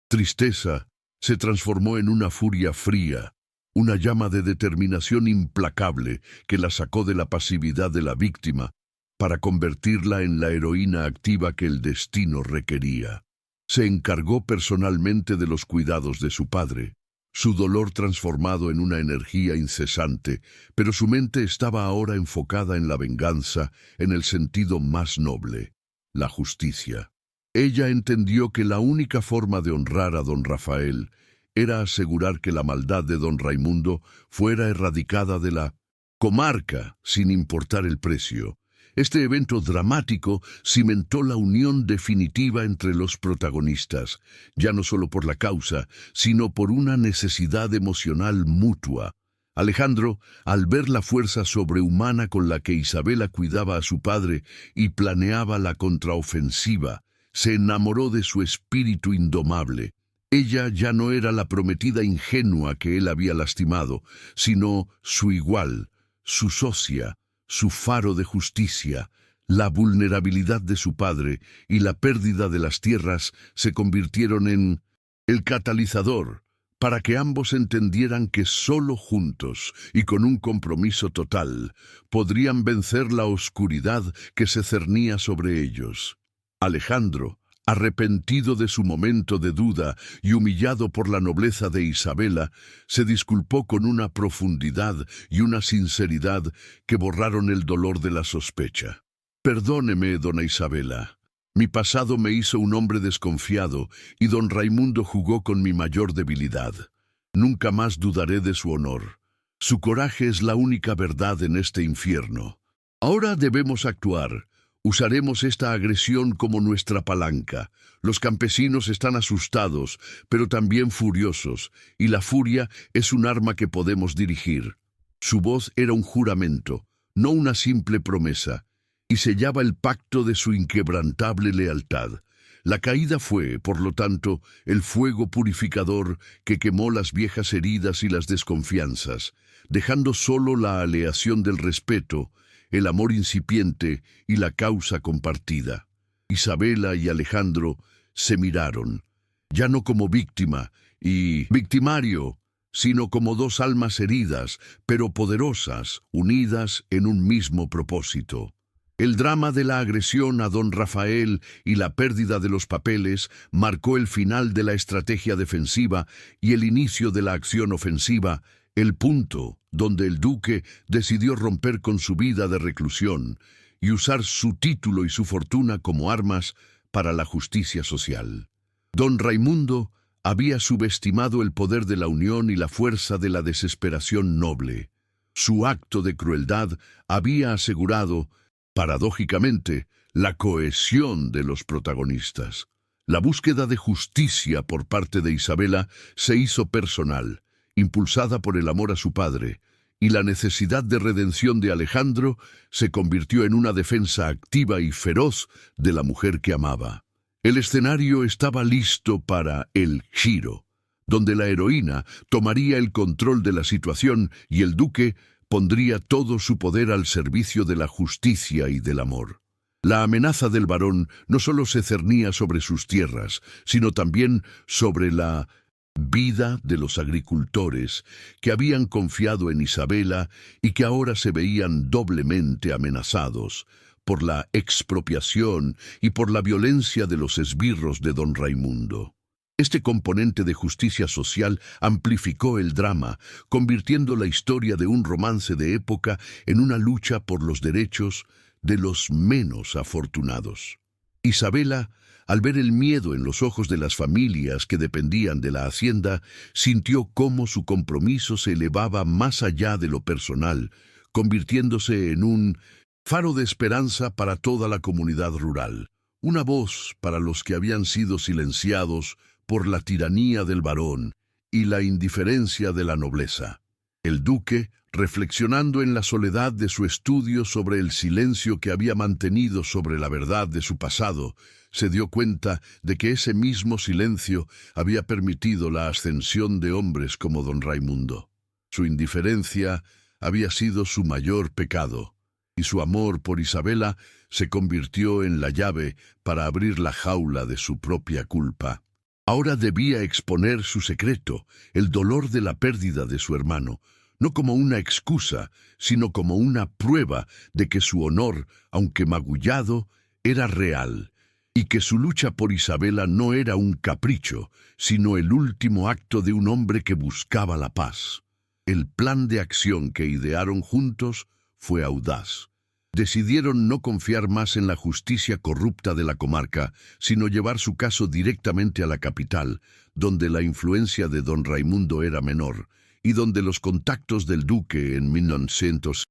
Tristeza se transformó en una furia fría, una llama de determinación implacable que la sacó de la pasividad de la víctima para convertirla en la heroína activa que el destino requería. Se encargó personalmente de los cuidados de su padre, su dolor transformado en una energía incesante, pero su mente estaba ahora enfocada en la venganza, en el sentido más noble, la justicia. Ella entendió que la única forma de honrar a don Rafael era asegurar que la maldad de don Raimundo fuera erradicada de la comarca, sin importar el precio. Este evento dramático cimentó la unión definitiva entre los protagonistas, ya no solo por la causa, sino por una necesidad emocional mutua. Alejandro, al ver la fuerza sobrehumana con la que Isabela cuidaba a su padre y planeaba la contraofensiva, se enamoró de su espíritu indomable. Ella ya no era la prometida ingenua que él había lastimado, sino su igual, su socia, su faro de justicia. La vulnerabilidad de su padre y la pérdida de las tierras se convirtieron en el catalizador para que ambos entendieran que solo juntos y con un compromiso total podrían vencer la oscuridad que se cernía sobre ellos. Alejandro, arrepentido de su momento de duda y humillado por la nobleza de Isabela, se disculpó con una profundidad y una sinceridad que borraron el dolor de la sospecha. «Perdóneme, dona Isabela. Mi pasado me hizo un hombre desconfiado y don Raimundo jugó con mi mayor debilidad. Nunca más dudaré de su honor. Su coraje es la única verdad en este infierno. Ahora debemos actuar. Usaremos esta agresión como nuestra palanca. Los campesinos están asustados, pero también furiosos, y la furia es un arma que podemos dirigir. Su voz era un juramento, no una simple promesa, y sellaba el pacto de su inquebrantable lealtad. La caída fue, por lo tanto, el fuego purificador que quemó las viejas heridas y las desconfianzas, dejando solo la aleación del respeto, el amor incipiente y la causa compartida. Isabela y Alejandro se miraron, ya no como víctima y victimario, sino como dos almas heridas, pero poderosas, unidas en un mismo propósito. El drama de la agresión a don Rafael y la pérdida de los papeles marcó el final de la estrategia defensiva y el inicio de la acción ofensiva, el punto donde el duque decidió romper con su vida de reclusión y usar su título y su fortuna como armas para la justicia social. Don Raimundo había subestimado el poder de la unión y la fuerza de la desesperación noble. Su acto de crueldad había asegurado, paradójicamente, la cohesión de los protagonistas. La búsqueda de justicia por parte de Isabela se hizo personal, impulsada por el amor a su padre, y la necesidad de redención de Alejandro se convirtió en una defensa activa y feroz de la mujer que amaba. El escenario estaba listo para el giro, donde la heroína tomaría el control de la situación y el duque pondría todo su poder al servicio de la justicia y del amor. La amenaza del barón no solo se cernía sobre sus tierras, sino también sobre la vida de los agricultores que habían confiado en Isabela y que ahora se veían doblemente amenazados por la expropiación y por la violencia de los esbirros de don Raimundo. Este componente de justicia social amplificó el drama, convirtiendo la historia de un romance de época en una lucha por los derechos de los menos afortunados. Isabela, al ver el miedo en los ojos de las familias que dependían de la hacienda, sintió cómo su compromiso se elevaba más allá de lo personal, convirtiéndose en un faro de esperanza para toda la comunidad rural, una voz para los que habían sido silenciados por la tiranía del varón y la indiferencia de la nobleza. El duque, reflexionando en la soledad de su estudio sobre el silencio que había mantenido sobre la verdad de su pasado, se dio cuenta de que ese mismo silencio había permitido la ascensión de hombres como don Raimundo. Su indiferencia había sido su mayor pecado, y su amor por Isabela se convirtió en la llave para abrir la jaula de su propia culpa. Ahora debía exponer su secreto, el dolor de la pérdida de su hermano, no como una excusa, sino como una prueba de que su honor, aunque magullado, era real, y que su lucha por Isabela no era un capricho, sino el último acto de un hombre que buscaba la paz. El plan de acción que idearon juntos fue audaz. Decidieron no confiar más en la justicia corrupta de la comarca, sino llevar su caso directamente a la capital, donde la influencia de don Raimundo era menor, y donde los contactos del duque en 1900.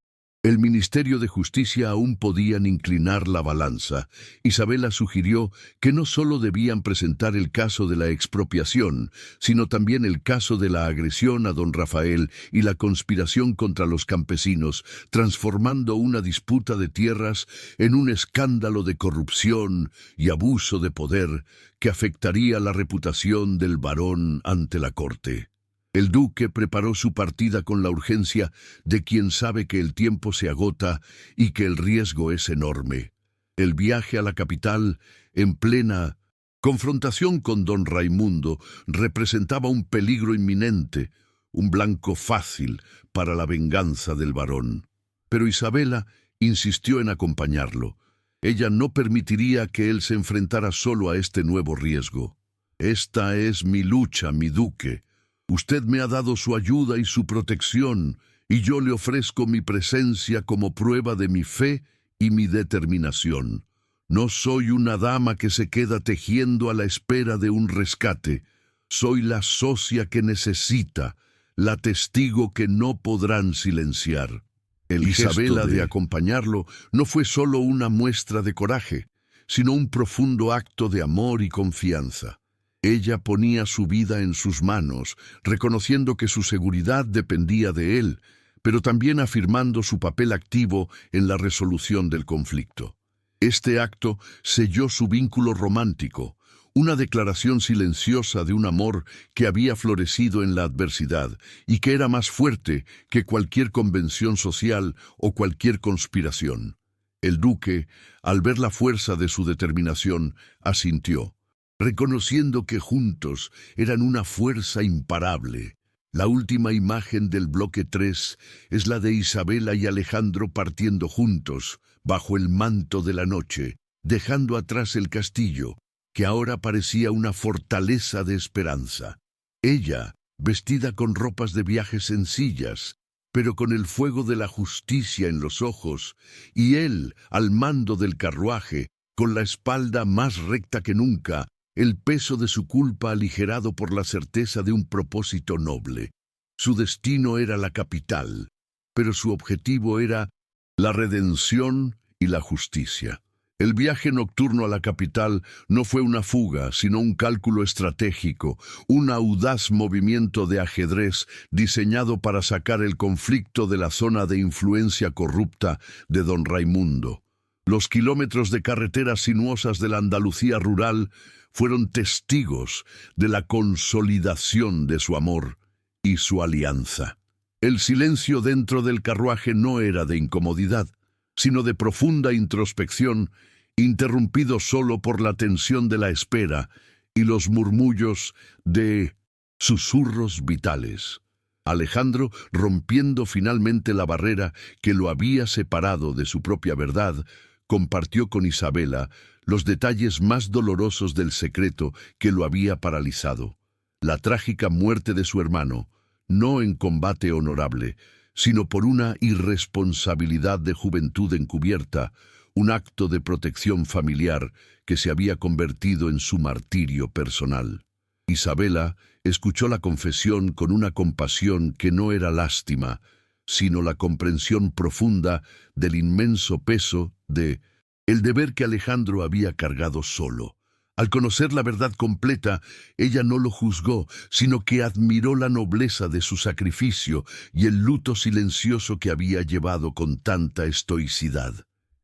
El Ministerio de Justicia aún podían inclinar la balanza. Isabela sugirió que no solo debían presentar el caso de la expropiación, sino también el caso de la agresión a don Rafael y la conspiración contra los campesinos, transformando una disputa de tierras en un escándalo de corrupción y abuso de poder que afectaría la reputación del varón ante la corte. El duque preparó su partida con la urgencia de quien sabe que el tiempo se agota y que el riesgo es enorme. El viaje a la capital, en plena confrontación con don Raimundo, representaba un peligro inminente, un blanco fácil para la venganza del varón. Pero Isabela insistió en acompañarlo. Ella no permitiría que él se enfrentara solo a este nuevo riesgo. «Esta es mi lucha, mi duque. Usted me ha dado su ayuda y su protección, y yo le ofrezco mi presencia como prueba de mi fe y mi determinación. No soy una dama que se queda tejiendo a la espera de un rescate. Soy la socia que necesita, la testigo que no podrán silenciar». El Isabela de acompañarlo no fue solo una muestra de coraje, sino un profundo acto de amor y confianza. Ella ponía su vida en sus manos, reconociendo que su seguridad dependía de él, pero también afirmando su papel activo en la resolución del conflicto. Este acto selló su vínculo romántico, una declaración silenciosa de un amor que había florecido en la adversidad y que era más fuerte que cualquier convención social o cualquier conspiración. El duque, al ver la fuerza de su determinación, asintió, reconociendo que juntos eran una fuerza imparable. La última imagen del bloque 3 es la de Isabela y Alejandro partiendo juntos, bajo el manto de la noche, dejando atrás el castillo, que ahora parecía una fortaleza de esperanza. Ella, vestida con ropas de viaje sencillas, pero con el fuego de la justicia en los ojos, y él, al mando del carruaje, con la espalda más recta que nunca, el peso de su culpa aligerado por la certeza de un propósito noble. Su destino era la capital, pero su objetivo era la redención y la justicia. El viaje nocturno a la capital no fue una fuga, sino un cálculo estratégico, un audaz movimiento de ajedrez diseñado para sacar el conflicto de la zona de influencia corrupta de don Raimundo. Los kilómetros de carreteras sinuosas de la Andalucía rural fueron testigos de la consolidación de su amor y su alianza. El silencio dentro del carruaje no era de incomodidad, sino de profunda introspección, interrumpido solo por la tensión de la espera y los murmullos de susurros vitales. Alejandro, rompiendo finalmente la barrera que lo había separado de su propia verdad, compartió con Isabela los detalles más dolorosos del secreto que lo había paralizado. La trágica muerte de su hermano, no en combate honorable, sino por una irresponsabilidad de juventud encubierta, un acto de protección familiar que se había convertido en su martirio personal. Isabela escuchó la confesión con una compasión que no era lástima, sino la comprensión profunda del inmenso peso de el deber que Alejandro había cargado solo. Al conocer la verdad completa, ella no lo juzgó, sino que admiró la nobleza de su sacrificio y el luto silencioso que había llevado con tanta estoicidad.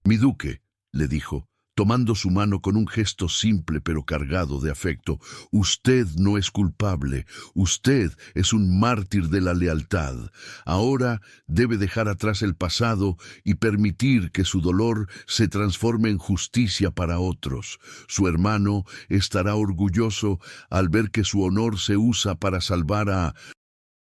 «Mi duque», le dijo, tomando su mano con un gesto simple pero cargado de afecto, «usted no es culpable, usted es un mártir de la lealtad. Ahora debe dejar atrás el pasado y permitir que su dolor se transforme en justicia para otros. Su hermano estará orgulloso al ver que su honor se usa para salvar a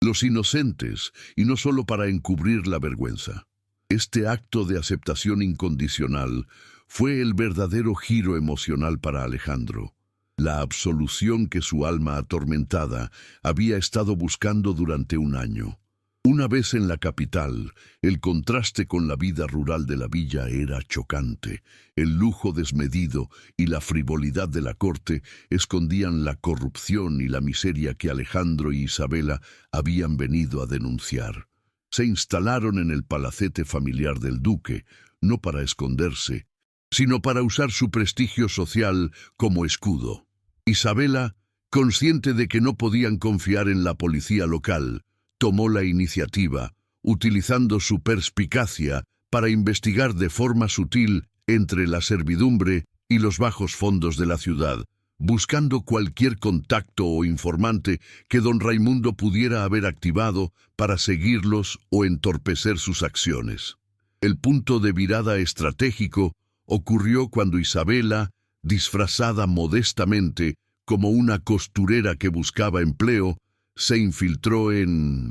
los inocentes y no solo para encubrir la vergüenza». Este acto de aceptación incondicional fue el verdadero giro emocional para Alejandro, la absolución que su alma atormentada había estado buscando durante un año. Una vez en la capital, el contraste con la vida rural de la villa era chocante. El lujo desmedido y la frivolidad de la corte escondían la corrupción y la miseria que Alejandro y Isabela habían venido a denunciar. Se instalaron en el palacete familiar del duque, no para esconderse, sino para usar su prestigio social como escudo. Isabela, consciente de que no podían confiar en la policía local, tomó la iniciativa, utilizando su perspicacia para investigar de forma sutil entre la servidumbre y los bajos fondos de la ciudad, buscando cualquier contacto o informante que don Raimundo pudiera haber activado para seguirlos o entorpecer sus acciones. El punto de virada estratégico ocurrió cuando Isabela, disfrazada modestamente como una costurera que buscaba empleo, se infiltró en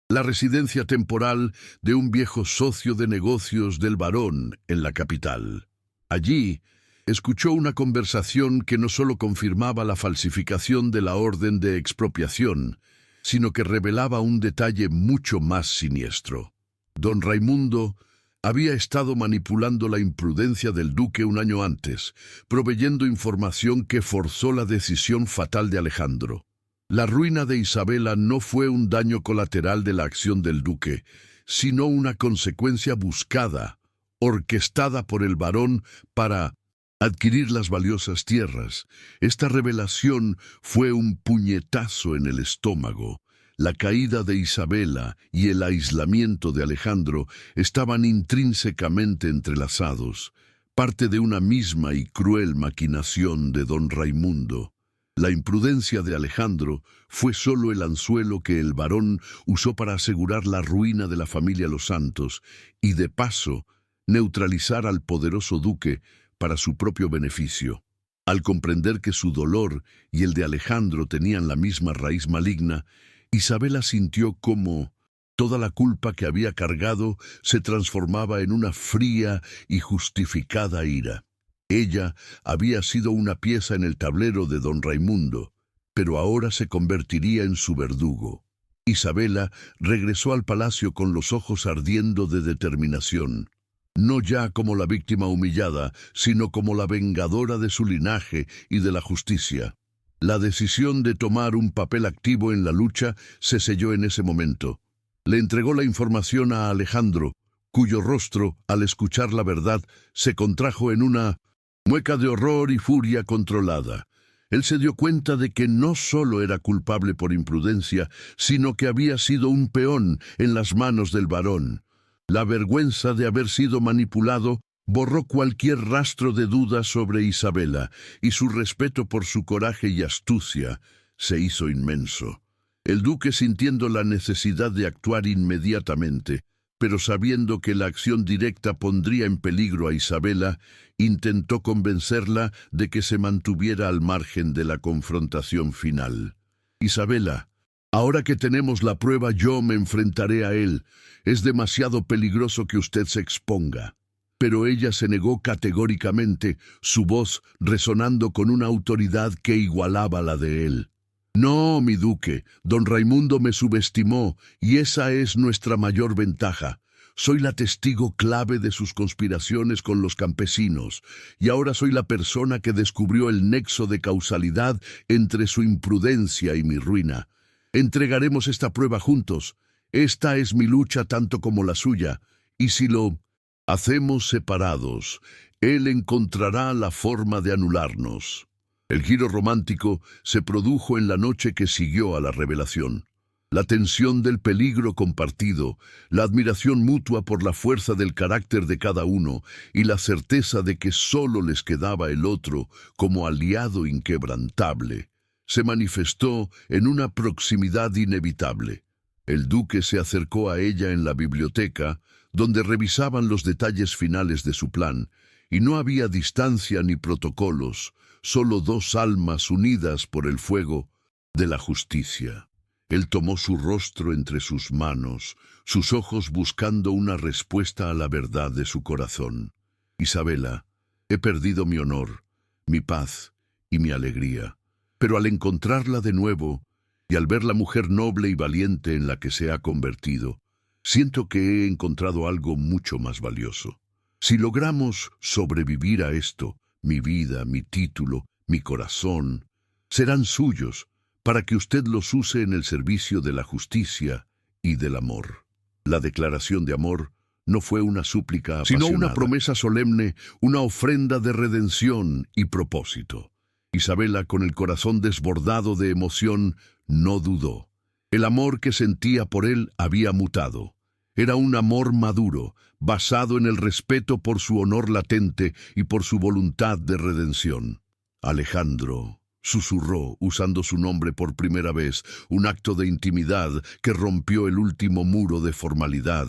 la residencia temporal de un viejo socio de negocios del barón en la capital. Allí, escuchó una conversación que no solo confirmaba la falsificación de la orden de expropiación, sino que revelaba un detalle mucho más siniestro. Don Raimundo había estado manipulando la imprudencia del duque un año antes, proveyendo información que forzó la decisión fatal de Alejandro. La ruina de Isabela no fue un daño colateral de la acción del duque, sino una consecuencia buscada, orquestada por el varón para adquirir las valiosas tierras. Esta revelación fue un puñetazo en el estómago. La caída de Isabela y el aislamiento de Alejandro estaban intrínsecamente entrelazados, parte de una misma y cruel maquinación de don Raimundo. La imprudencia de Alejandro fue solo el anzuelo que el varón usó para asegurar la ruina de la familia Los Santos y, de paso, neutralizar al poderoso duque para su propio beneficio. Al comprender que su dolor y el de Alejandro tenían la misma raíz maligna, Isabela sintió cómo toda la culpa que había cargado se transformaba en una fría y justificada ira. Ella había sido una pieza en el tablero de don Raimundo, pero ahora se convertiría en su verdugo. Isabela regresó al palacio con los ojos ardiendo de determinación, no ya como la víctima humillada, sino como la vengadora de su linaje y de la justicia. La decisión de tomar un papel activo en la lucha se selló en ese momento. Le entregó la información a Alejandro, cuyo rostro, al escuchar la verdad, se contrajo en una mueca de horror y furia controlada. Él se dio cuenta de que no solo era culpable por imprudencia, sino que había sido un peón en las manos del varón. La vergüenza de haber sido manipulado borró cualquier rastro de duda sobre Isabela, y su respeto por su coraje y astucia se hizo inmenso. El duque, sintiendo la necesidad de actuar inmediatamente, pero sabiendo que la acción directa pondría en peligro a Isabela, intentó convencerla de que se mantuviera al margen de la confrontación final. Isabela, ahora que tenemos la prueba, yo me enfrentaré a él. Es demasiado peligroso que usted se exponga. Pero ella se negó categóricamente, su voz resonando con una autoridad que igualaba la de él. No, mi duque, don Raimundo me subestimó, y esa es nuestra mayor ventaja. Soy la testigo clave de sus conspiraciones con los campesinos, y ahora soy la persona que descubrió el nexo de causalidad entre su imprudencia y mi ruina. Entregaremos esta prueba juntos. Esta es mi lucha tanto como la suya, y si lo hacemos separados, él encontrará la forma de anularnos. El giro romántico se produjo en la noche que siguió a la revelación. La tensión del peligro compartido, la admiración mutua por la fuerza del carácter de cada uno y la certeza de que solo les quedaba el otro como aliado inquebrantable, se manifestó en una proximidad inevitable. El duque se acercó a ella en la biblioteca, donde revisaban los detalles finales de su plan, y no había distancia ni protocolos, solo dos almas unidas por el fuego de la justicia. Él tomó su rostro entre sus manos, sus ojos buscando una respuesta a la verdad de su corazón. Isabela, he perdido mi honor, mi paz y mi alegría, pero al encontrarla de nuevo, y al ver la mujer noble y valiente en la que se ha convertido, siento que he encontrado algo mucho más valioso. Si logramos sobrevivir a esto, mi vida, mi título, mi corazón, serán suyos, para que usted los use en el servicio de la justicia y del amor. La declaración de amor no fue una súplica apasionada, sino una promesa solemne, una ofrenda de redención y propósito. Isabela, con el corazón desbordado de emoción, no dudó. El amor que sentía por él había mutado. Era un amor maduro, basado en el respeto por su honor latente y por su voluntad de redención. Alejandro, susurró, usando su nombre por primera vez, un acto de intimidad que rompió el último muro de formalidad.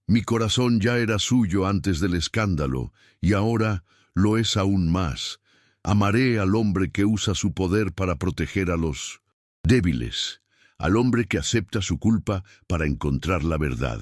Mi corazón ya era suyo antes del escándalo, y ahora lo es aún más. Amaré al hombre que usa su poder para proteger a los débiles, al hombre que acepta su culpa para encontrar la verdad.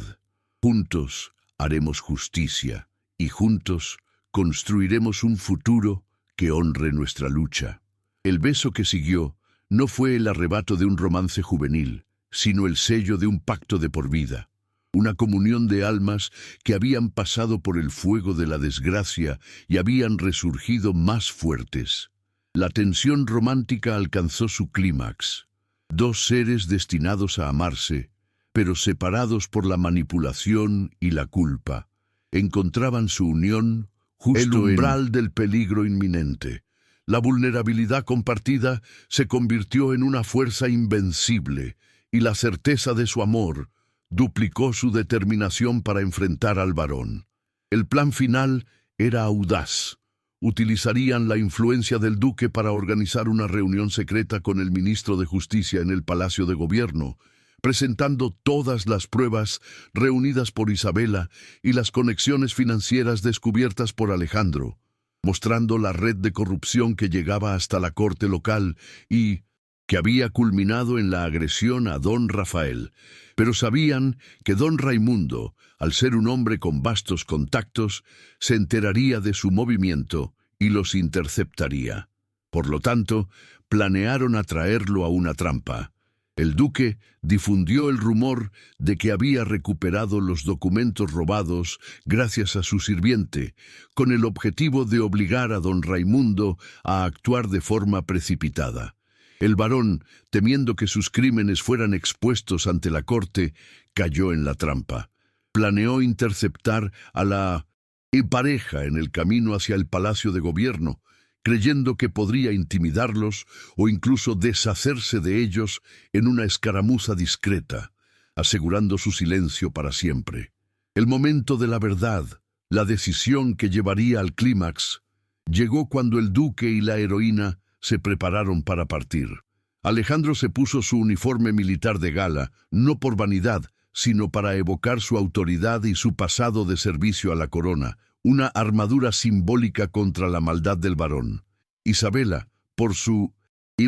Juntos haremos justicia, y juntos construiremos un futuro que honre nuestra lucha. El beso que siguió no fue el arrebato de un romance juvenil, sino el sello de un pacto de por vida, una comunión de almas que habían pasado por el fuego de la desgracia y habían resurgido más fuertes. La tensión romántica alcanzó su clímax. Dos seres destinados a amarse, pero separados por la manipulación y la culpa. Encontraban su unión justo el umbral del peligro inminente. La vulnerabilidad compartida se convirtió en una fuerza invencible, y la certeza de su amor duplicó su determinación para enfrentar al varón. El plan final era audaz. Utilizarían la influencia del duque para organizar una reunión secreta con el ministro de Justicia en el Palacio de Gobierno, presentando todas las pruebas reunidas por Isabela y las conexiones financieras descubiertas por Alejandro, mostrando la red de corrupción que llegaba hasta la corte local y que había culminado en la agresión a don Rafael. Pero sabían que don Raimundo, al ser un hombre con vastos contactos, se enteraría de su movimiento y los interceptaría. Por lo tanto, planearon atraerlo a una trampa. El duque difundió el rumor de que había recuperado los documentos robados gracias a su sirviente, con el objetivo de obligar a don Raimundo a actuar de forma precipitada. El varón, temiendo que sus crímenes fueran expuestos ante la corte, cayó en la trampa. Planeó interceptar a la pareja en el camino hacia el Palacio de Gobierno, creyendo que podría intimidarlos o incluso deshacerse de ellos en una escaramuza discreta, asegurando su silencio para siempre. El momento de la verdad, la decisión que llevaría al clímax, llegó cuando el duque y la heroína se prepararon para partir. Alejandro se puso su uniforme militar de gala, no por vanidad, sino para evocar su autoridad y su pasado de servicio a la corona, una armadura simbólica contra la maldad del varón. Isabela, por su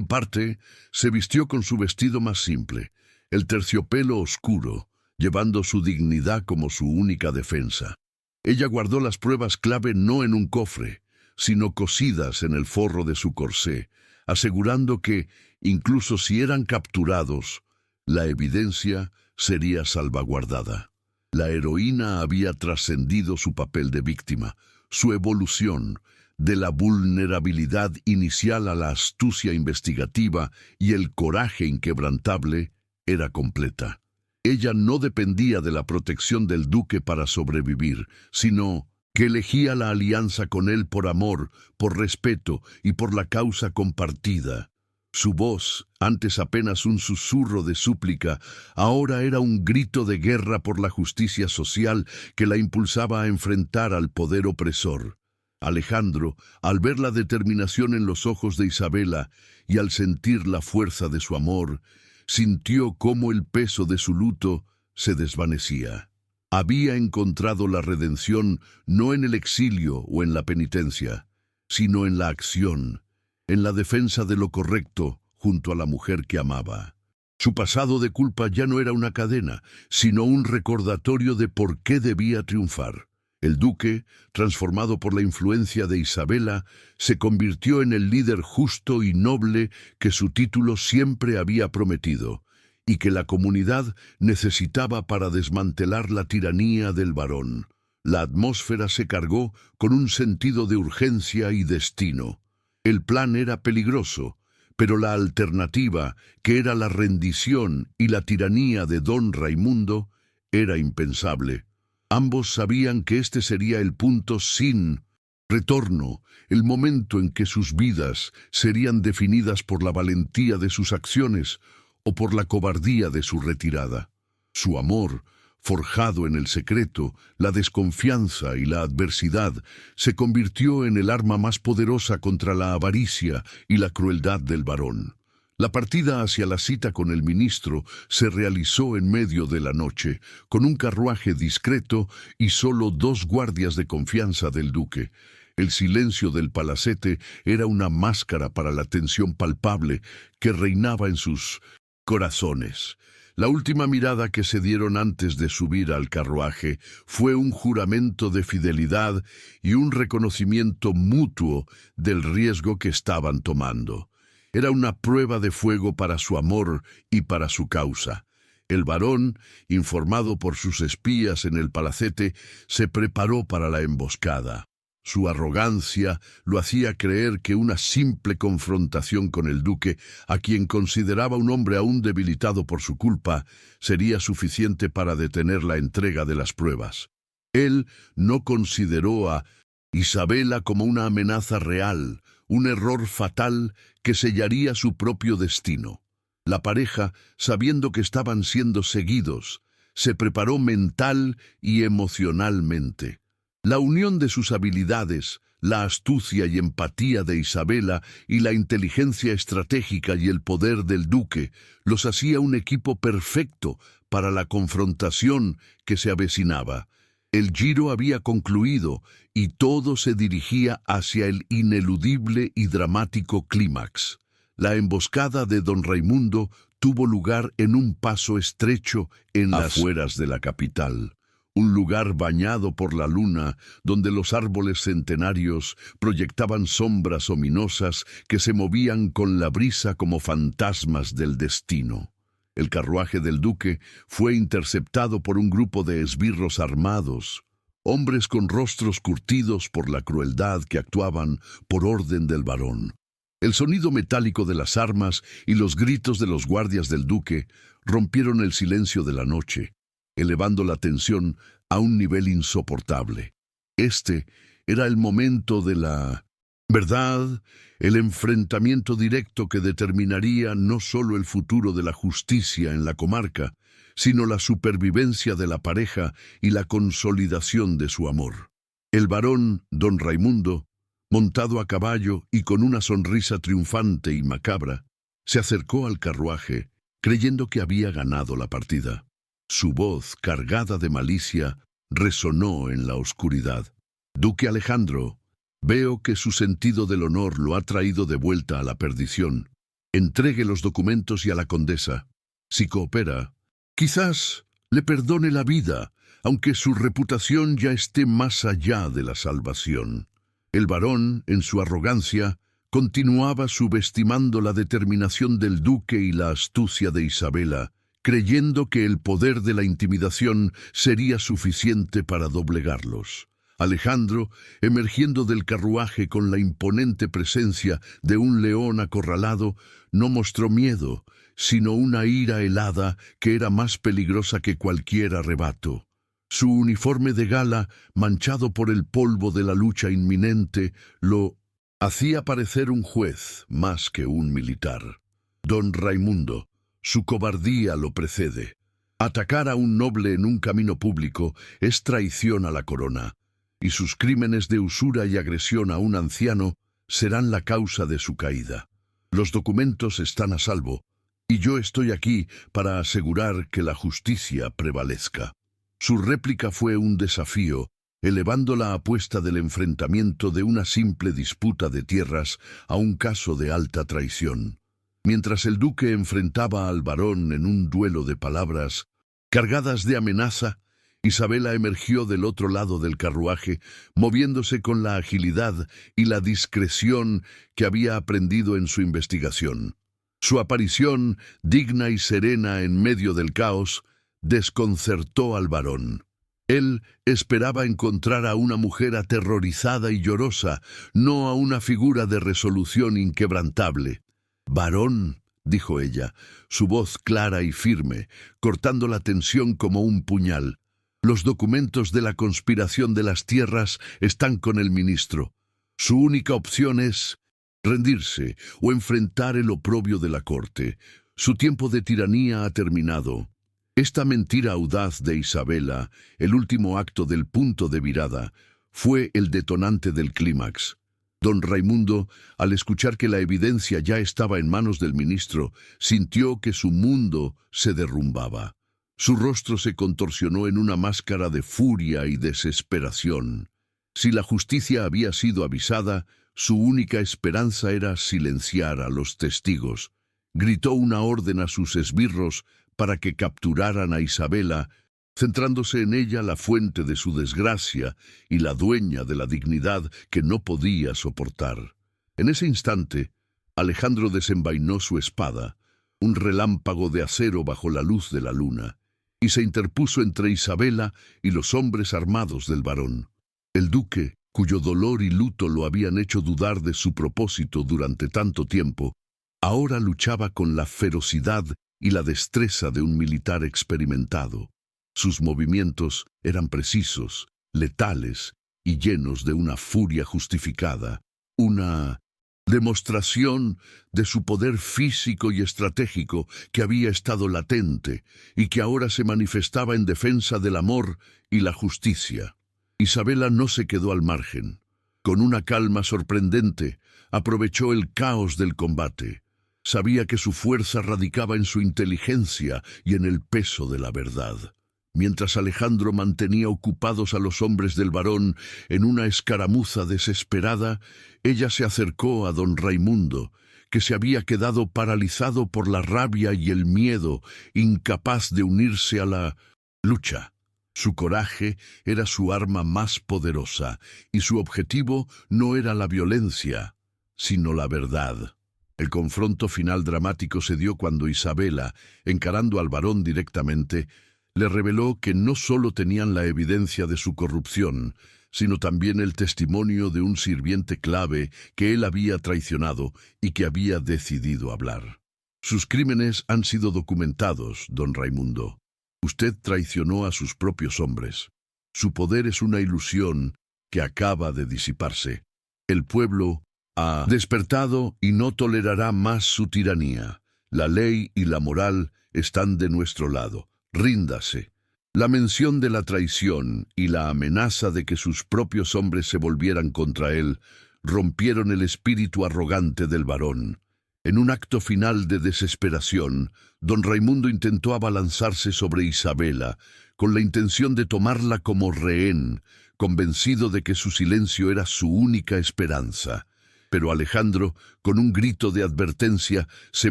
parte, se vistió con su vestido más simple, el terciopelo oscuro, llevando su dignidad como su única defensa. Ella guardó las pruebas clave no en un cofre, sino cosidas en el forro de su corsé, asegurando que, incluso si eran capturados, la evidencia sería salvaguardada. La heroína había trascendido su papel de víctima, su evolución, de la vulnerabilidad inicial a la astucia investigativa y el coraje inquebrantable, era completa. Ella no dependía de la protección del duque para sobrevivir, sino que elegía la alianza con él por amor, por respeto y por la causa compartida. Su voz, antes apenas un susurro de súplica, ahora era un grito de guerra por la justicia social que la impulsaba a enfrentar al poder opresor. Alejandro, al ver la determinación en los ojos de Isabela y al sentir la fuerza de su amor, sintió cómo el peso de su luto se desvanecía. Había encontrado la redención no en el exilio o en la penitencia, sino en la acción, en la defensa de lo correcto junto a la mujer que amaba. Su pasado de culpa ya no era una cadena, sino un recordatorio de por qué debía triunfar. El duque, transformado por la influencia de Isabela, se convirtió en el líder justo y noble que su título siempre había prometido, y que la comunidad necesitaba para desmantelar la tiranía del varón. La atmósfera se cargó con un sentido de urgencia y destino. El plan era peligroso, pero la alternativa, que era la rendición y la tiranía de don Raimundo, era impensable. Ambos sabían que este sería el punto sin retorno, el momento en que sus vidas serían definidas por la valentía de sus acciones o por la cobardía de su retirada. Su amor, forjado en el secreto, la desconfianza y la adversidad, se convirtió en el arma más poderosa contra la avaricia y la crueldad del varón. La partida hacia la cita con el ministro se realizó en medio de la noche, con un carruaje discreto y solo 2 guardias de confianza del duque. El silencio del palacete era una máscara para la tensión palpable que reinaba en sus corazones. La última mirada que se dieron antes de subir al carruaje fue un juramento de fidelidad y un reconocimiento mutuo del riesgo que estaban tomando. Era una prueba de fuego para su amor y para su causa. El varón, informado por sus espías en el palacete, se preparó para la emboscada. Su arrogancia lo hacía creer que una simple confrontación con el duque, a quien consideraba un hombre aún debilitado por su culpa, sería suficiente para detener la entrega de las pruebas. Él no consideró a Isabela como una amenaza real, un error fatal que sellaría su propio destino. La pareja, sabiendo que estaban siendo seguidos, se preparó mental y emocionalmente. La unión de sus habilidades, la astucia y empatía de Isabela y la inteligencia estratégica y el poder del duque los hacía un equipo perfecto para la confrontación que se avecinaba. El giro había concluido y todo se dirigía hacia el ineludible y dramático clímax. La emboscada de don Raimundo tuvo lugar en un paso estrecho en las afueras de la capital. Un lugar bañado por la luna, donde los árboles centenarios proyectaban sombras ominosas que se movían con la brisa como fantasmas del destino. El carruaje del duque fue interceptado por un grupo de esbirros armados, hombres con rostros curtidos por la crueldad que actuaban por orden del varón. El sonido metálico de las armas y los gritos de los guardias del duque rompieron el silencio de la noche, elevando la tensión a un nivel insoportable. Este era el momento de la verdad, el enfrentamiento directo que determinaría no solo el futuro de la justicia en la comarca, sino la supervivencia de la pareja y la consolidación de su amor. El varón, don Raimundo, montado a caballo y con una sonrisa triunfante y macabra, se acercó al carruaje, creyendo que había ganado la partida. Su voz, cargada de malicia, resonó en la oscuridad. «Duque Alejandro, veo que su sentido del honor lo ha traído de vuelta a la perdición. Entregue los documentos y a la condesa. Si coopera, quizás le perdone la vida, aunque su reputación ya esté más allá de la salvación». El varón, en su arrogancia, continuaba subestimando la determinación del duque y la astucia de Isabela, creyendo que el poder de la intimidación sería suficiente para doblegarlos. Alejandro, emergiendo del carruaje con la imponente presencia de un león acorralado, no mostró miedo, sino una ira helada que era más peligrosa que cualquier arrebato. Su uniforme de gala, manchado por el polvo de la lucha inminente, lo hacía parecer un juez más que un militar. Don Raimundo, su cobardía lo precede. Atacar a un noble en un camino público es traición a la corona, y sus crímenes de usura y agresión a un anciano serán la causa de su caída. Los documentos están a salvo, y yo estoy aquí para asegurar que la justicia prevalezca. Su réplica fue un desafío, elevando la apuesta del enfrentamiento de una simple disputa de tierras a un caso de alta traición. Mientras el duque enfrentaba al varón en un duelo de palabras cargadas de amenaza, Isabela emergió del otro lado del carruaje, moviéndose con la agilidad y la discreción que había aprendido en su investigación. Su aparición, digna y serena en medio del caos, desconcertó al varón. Él esperaba encontrar a una mujer aterrorizada y llorosa, no a una figura de resolución inquebrantable. «Varón», dijo ella, su voz clara y firme, cortando la tensión como un puñal, «los documentos de la conspiración de las tierras están con el ministro. Su única opción es rendirse o enfrentar el oprobio de la corte. Su tiempo de tiranía ha terminado». Esta mentira audaz de Isabela, el último acto del punto de virada, fue el detonante del clímax. Don Raimundo, al escuchar que la evidencia ya estaba en manos del ministro, sintió que su mundo se derrumbaba. Su rostro se contorsionó en una máscara de furia y desesperación. Si la justicia había sido avisada, su única esperanza era silenciar a los testigos. Gritó una orden a sus esbirros para que capturaran a Isabela, centrándose en ella la fuente de su desgracia y la dueña de la dignidad que no podía soportar. En ese instante, Alejandro desenvainó su espada, un relámpago de acero bajo la luz de la luna, y se interpuso entre Isabela y los hombres armados del varón. El duque, cuyo dolor y luto lo habían hecho dudar de su propósito durante tanto tiempo, ahora luchaba con la ferocidad y la destreza de un militar experimentado. Sus movimientos eran precisos, letales y llenos de una furia justificada, una demostración de su poder físico y estratégico que había estado latente y que ahora se manifestaba en defensa del amor y la justicia. Isabela no se quedó al margen. Con una calma sorprendente, aprovechó el caos del combate. Sabía que su fuerza radicaba en su inteligencia y en el peso de la verdad. Mientras Alejandro mantenía ocupados a los hombres del varón en una escaramuza desesperada, ella se acercó a don Raimundo, que se había quedado paralizado por la rabia y el miedo, incapaz de unirse a la lucha. Su coraje era su arma más poderosa, y su objetivo no era la violencia, sino la verdad. El confronto final dramático se dio cuando Isabela, encarando al varón directamente, le reveló que no solo tenían la evidencia de su corrupción, sino también el testimonio de un sirviente clave que él había traicionado y que había decidido hablar. Sus crímenes han sido documentados, don Raimundo. Usted traicionó a sus propios hombres. Su poder es una ilusión que acaba de disiparse. El pueblo ha despertado y no tolerará más su tiranía. La ley y la moral están de nuestro lado. Ríndase. La mención de la traición y la amenaza de que sus propios hombres se volvieran contra él rompieron el espíritu arrogante del varón. En un acto final de desesperación, don Raimundo intentó abalanzarse sobre Isabela, con la intención de tomarla como rehén, convencido de que su silencio era su única esperanza. Pero Alejandro, con un grito de advertencia, se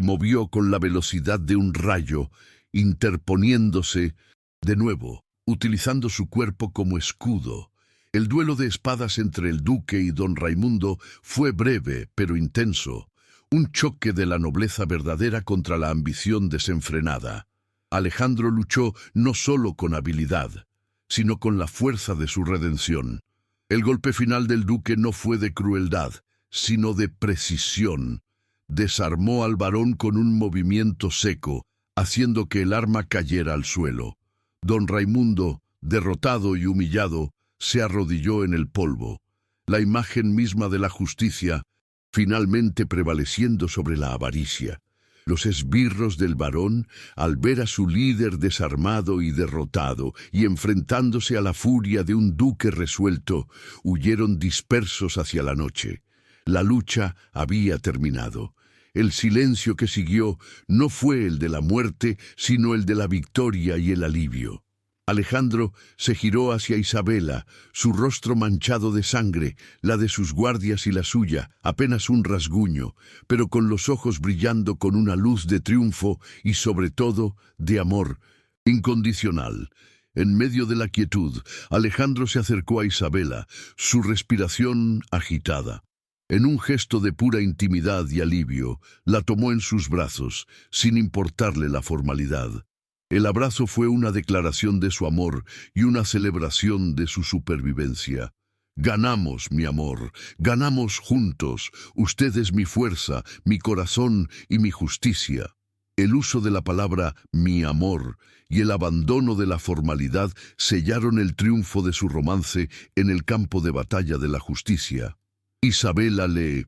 movió con la velocidad de un rayo, interponiéndose de nuevo, utilizando su cuerpo como escudo. El duelo de espadas entre el duque y don Raimundo fue breve, pero intenso. Un choque de la nobleza verdadera contra la ambición desenfrenada. Alejandro luchó no solo con habilidad, sino con la fuerza de su redención. El golpe final del duque no fue de crueldad, sino de precisión. Desarmó al varón con un movimiento seco, haciendo que el arma cayera al suelo. Don Raimundo, derrotado y humillado, se arrodilló en el polvo. La imagen misma de la justicia, finalmente prevaleciendo sobre la avaricia. Los esbirros del varón, al ver a su líder desarmado y derrotado, y enfrentándose a la furia de un duque resuelto, huyeron dispersos hacia la noche. La lucha había terminado. El silencio que siguió no fue el de la muerte, sino el de la victoria y el alivio. Alejandro se giró hacia Isabela, su rostro manchado de sangre, la de sus guardias y la suya, apenas un rasguño, pero con los ojos brillando con una luz de triunfo y sobre todo de amor incondicional. En medio de la quietud, Alejandro se acercó a Isabela, su respiración agitada. En un gesto de pura intimidad y alivio, la tomó en sus brazos, sin importarle la formalidad. El abrazo fue una declaración de su amor y una celebración de su supervivencia. Ganamos, mi amor, ganamos juntos. Usted es mi fuerza, mi corazón y mi justicia. El uso de la palabra mi amor y el abandono de la formalidad sellaron el triunfo de su romance en el campo de batalla de la justicia. Isabela le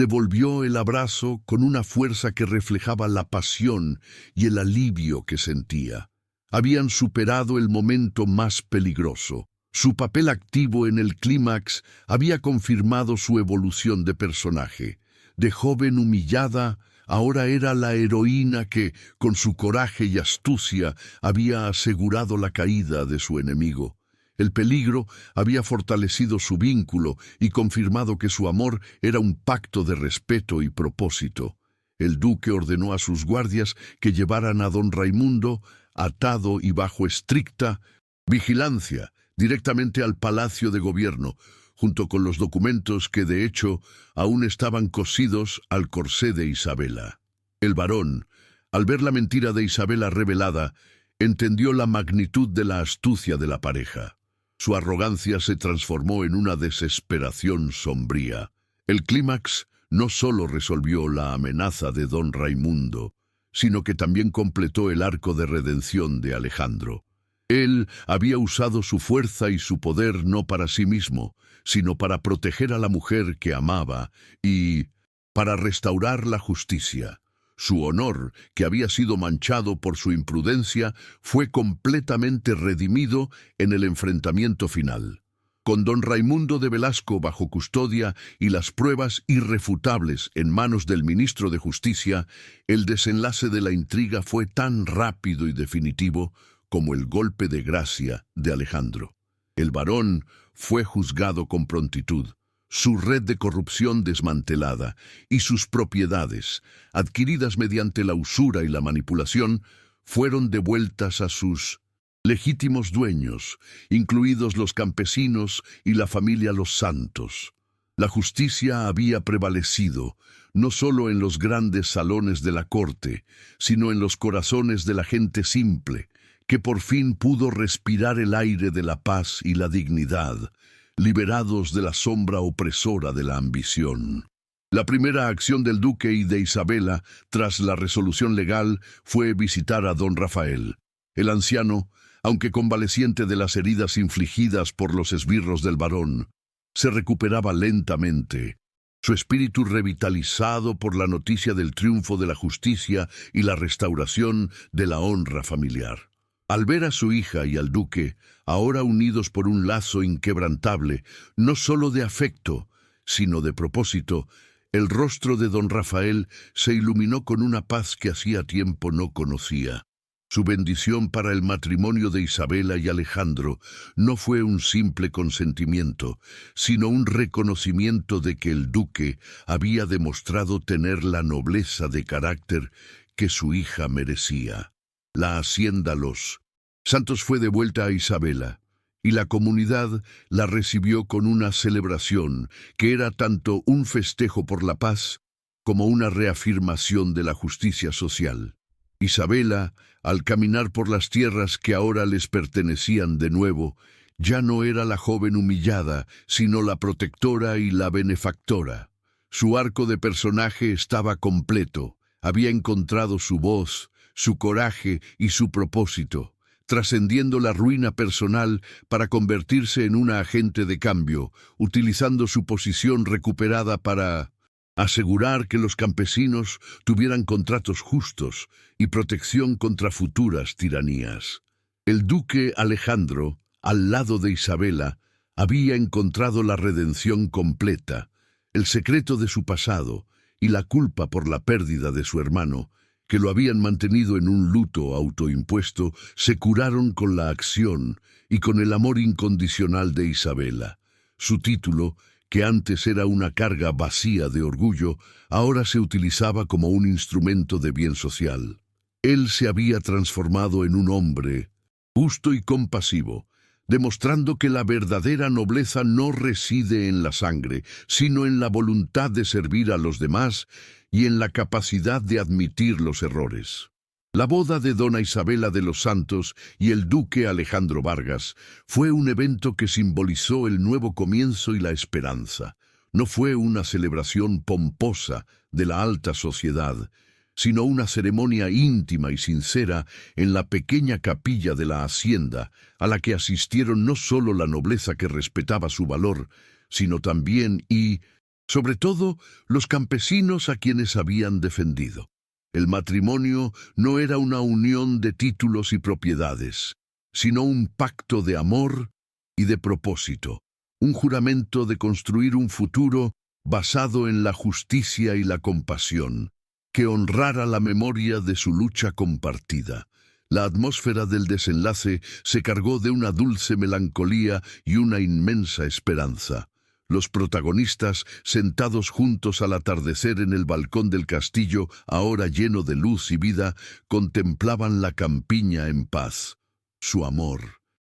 volvió el abrazo con una fuerza que reflejaba la pasión y el alivio que sentía. Habían superado el momento más peligroso. Su papel activo en el clímax había confirmado su evolución de personaje. De joven humillada, ahora era la heroína que, con su coraje y astucia, había asegurado la caída de su enemigo. El peligro había fortalecido su vínculo y confirmado que su amor era un pacto de respeto y propósito. El duque ordenó a sus guardias que llevaran a don Raimundo, atado y bajo estricta vigilancia, directamente al Palacio de Gobierno, junto con los documentos que, de hecho, aún estaban cosidos al corsé de Isabela. El varón, al ver la mentira de Isabela revelada, entendió la magnitud de la astucia de la pareja. Su arrogancia se transformó en una desesperación sombría. El clímax no solo resolvió la amenaza de don Raimundo, sino que también completó el arco de redención de Alejandro. Él había usado su fuerza y su poder no para sí mismo, sino para proteger a la mujer que amaba y para restaurar la justicia. Su honor, que había sido manchado por su imprudencia, fue completamente redimido en el enfrentamiento final. Con don Raimundo de Velasco bajo custodia y las pruebas irrefutables en manos del ministro de Justicia, el desenlace de la intriga fue tan rápido y definitivo como el golpe de gracia de Alejandro. El varón fue juzgado con prontitud, su red de corrupción desmantelada y sus propiedades, adquiridas mediante la usura y la manipulación, fueron devueltas a sus legítimos dueños, incluidos los campesinos y la familia Los Santos. La justicia había prevalecido, no solo en los grandes salones de la corte, sino en los corazones de la gente simple, que por fin pudo respirar el aire de la paz y la dignidad, liberados de la sombra opresora de la ambición. La primera acción del duque y de Isabela, tras la resolución legal, fue visitar a don Rafael. El anciano, aunque convaleciente de las heridas infligidas por los esbirros del varón, se recuperaba lentamente, su espíritu revitalizado por la noticia del triunfo de la justicia y la restauración de la honra familiar. Al ver a su hija y al duque, ahora unidos por un lazo inquebrantable, no solo de afecto, sino de propósito, el rostro de don Rafael se iluminó con una paz que hacía tiempo no conocía. Su bendición para el matrimonio de Isabela y Alejandro no fue un simple consentimiento, sino un reconocimiento de que el duque había demostrado tener la nobleza de carácter que su hija merecía. La hacienda Los Santos fue devuelta a Isabela, y la comunidad la recibió con una celebración que era tanto un festejo por la paz como una reafirmación de la justicia social. Isabela, al caminar por las tierras que ahora les pertenecían de nuevo, ya no era la joven humillada, sino la protectora y la benefactora. Su arco de personaje estaba completo, había encontrado su voz, su coraje y su propósito, trascendiendo la ruina personal para convertirse en una agente de cambio, utilizando su posición recuperada para asegurar que los campesinos tuvieran contratos justos y protección contra futuras tiranías. El duque Alejandro, al lado de Isabela, había encontrado la redención completa, el secreto de su pasado y la culpa por la pérdida de su hermano, que lo habían mantenido en un luto autoimpuesto, se curaron con la acción y con el amor incondicional de Isabela. Su título, que antes era una carga vacía de orgullo, ahora se utilizaba como un instrumento de bien social. Él se había transformado en un hombre justo y compasivo, demostrando que la verdadera nobleza no reside en la sangre, sino en la voluntad de servir a los demás y en la capacidad de admitir los errores. La boda de dona Isabela de los Santos y el duque Alejandro Vargas fue un evento que simbolizó el nuevo comienzo y la esperanza. No fue una celebración pomposa de la alta sociedad, sino una ceremonia íntima y sincera en la pequeña capilla de la hacienda, a la que asistieron no solo la nobleza que respetaba su valor, sino también y, sobre todo, los campesinos a quienes habían defendido. El matrimonio no era una unión de títulos y propiedades, sino un pacto de amor y de propósito, un juramento de construir un futuro basado en la justicia y la compasión, que honrara la memoria de su lucha compartida. La atmósfera del desenlace se cargó de una dulce melancolía y una inmensa esperanza. Los protagonistas, sentados juntos al atardecer en el balcón del castillo, ahora lleno de luz y vida, contemplaban la campiña en paz. Su amor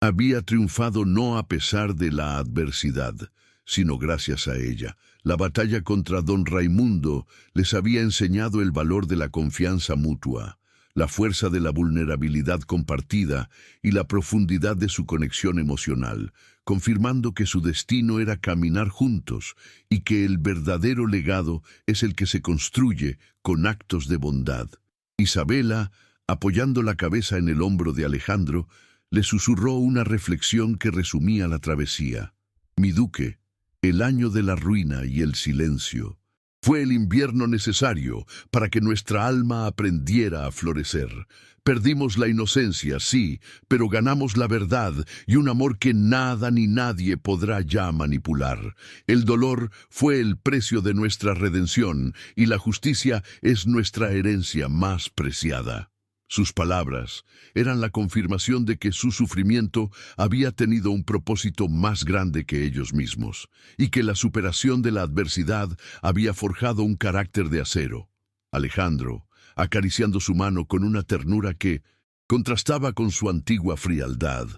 había triunfado no a pesar de la adversidad, sino gracias a ella. La batalla contra don Raimundo les había enseñado el valor de la confianza mutua. la fuerza de la vulnerabilidad compartida y la profundidad de su conexión emocional, confirmando que su destino era caminar juntos y que el verdadero legado es el que se construye con actos de bondad. Isabela, apoyando la cabeza en el hombro de Alejandro, le susurró una reflexión que resumía la travesía. Mi duque, el año de la ruina y el silencio. Fue el invierno necesario para que nuestra alma aprendiera a florecer. Perdimos la inocencia, sí, pero ganamos la verdad y un amor que nada ni nadie podrá ya manipular. El dolor fue el precio de nuestra redención y la justicia es nuestra herencia más preciada. Sus palabras eran la confirmación de que su sufrimiento había tenido un propósito más grande que ellos mismos, y que la superación de la adversidad había forjado un carácter de acero. Alejandro, acariciando su mano con una ternura que contrastaba con su antigua frialdad,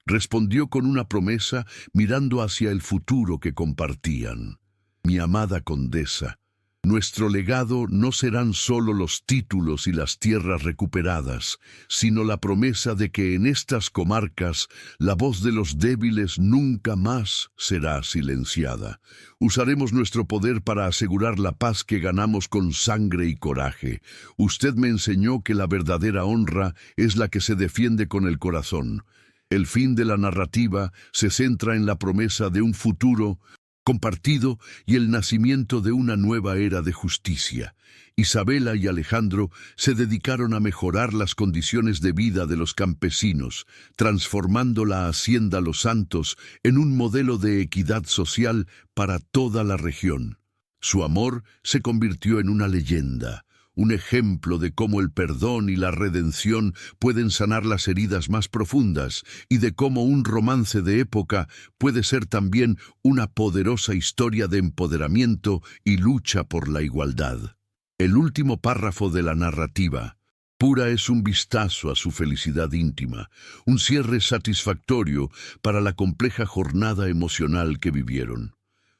respondió con una promesa mirando hacia el futuro que compartían. Mi amada condesa, nuestro legado no serán solo los títulos y las tierras recuperadas, sino la promesa de que en estas comarcas la voz de los débiles nunca más será silenciada. Usaremos nuestro poder para asegurar la paz que ganamos con sangre y coraje. Usted me enseñó que la verdadera honra es la que se defiende con el corazón. El fin de la narrativa se centra en la promesa de un futuro compartido y el nacimiento de una nueva era de justicia. Isabela y Alejandro se dedicaron a mejorar las condiciones de vida de los campesinos, transformando la Hacienda Los Santos en un modelo de equidad social para toda la región. Su amor se convirtió en una leyenda, un ejemplo de cómo el perdón y la redención pueden sanar las heridas más profundas y de cómo un romance de época puede ser también una poderosa historia de empoderamiento y lucha por la igualdad. El último párrafo de la narrativa pura es un vistazo a su felicidad íntima, un cierre satisfactorio para la compleja jornada emocional que vivieron.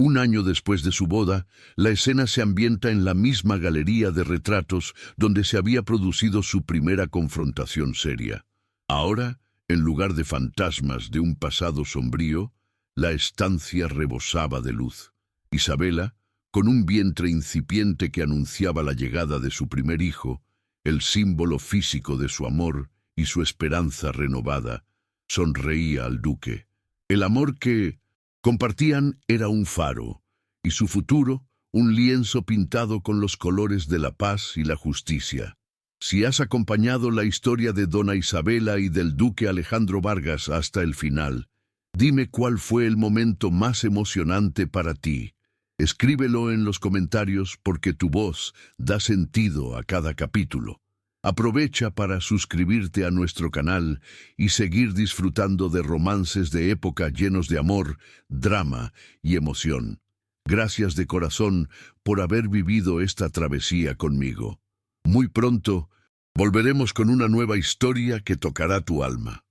Un año después de su boda, la escena se ambienta en la misma galería de retratos donde se había producido su primera confrontación seria. Ahora, en lugar de fantasmas de un pasado sombrío, la estancia rebosaba de luz. Isabela, con un vientre incipiente que anunciaba la llegada de su primer hijo, el símbolo físico de su amor y su esperanza renovada, sonreía al duque. El amor que compartían era un faro, y su futuro, un lienzo pintado con los colores de la paz y la justicia. Si has acompañado la historia de Dona Isabela y del duque Alejandro Vargas hasta el final, dime cuál fue el momento más emocionante para ti. Escríbelo en los comentarios porque tu voz da sentido a cada capítulo. Aprovecha para suscribirte a nuestro canal y seguir disfrutando de romances de época llenos de amor, drama y emoción. Gracias de corazón por haber vivido esta travesía conmigo. Muy pronto volveremos con una nueva historia que tocará tu alma.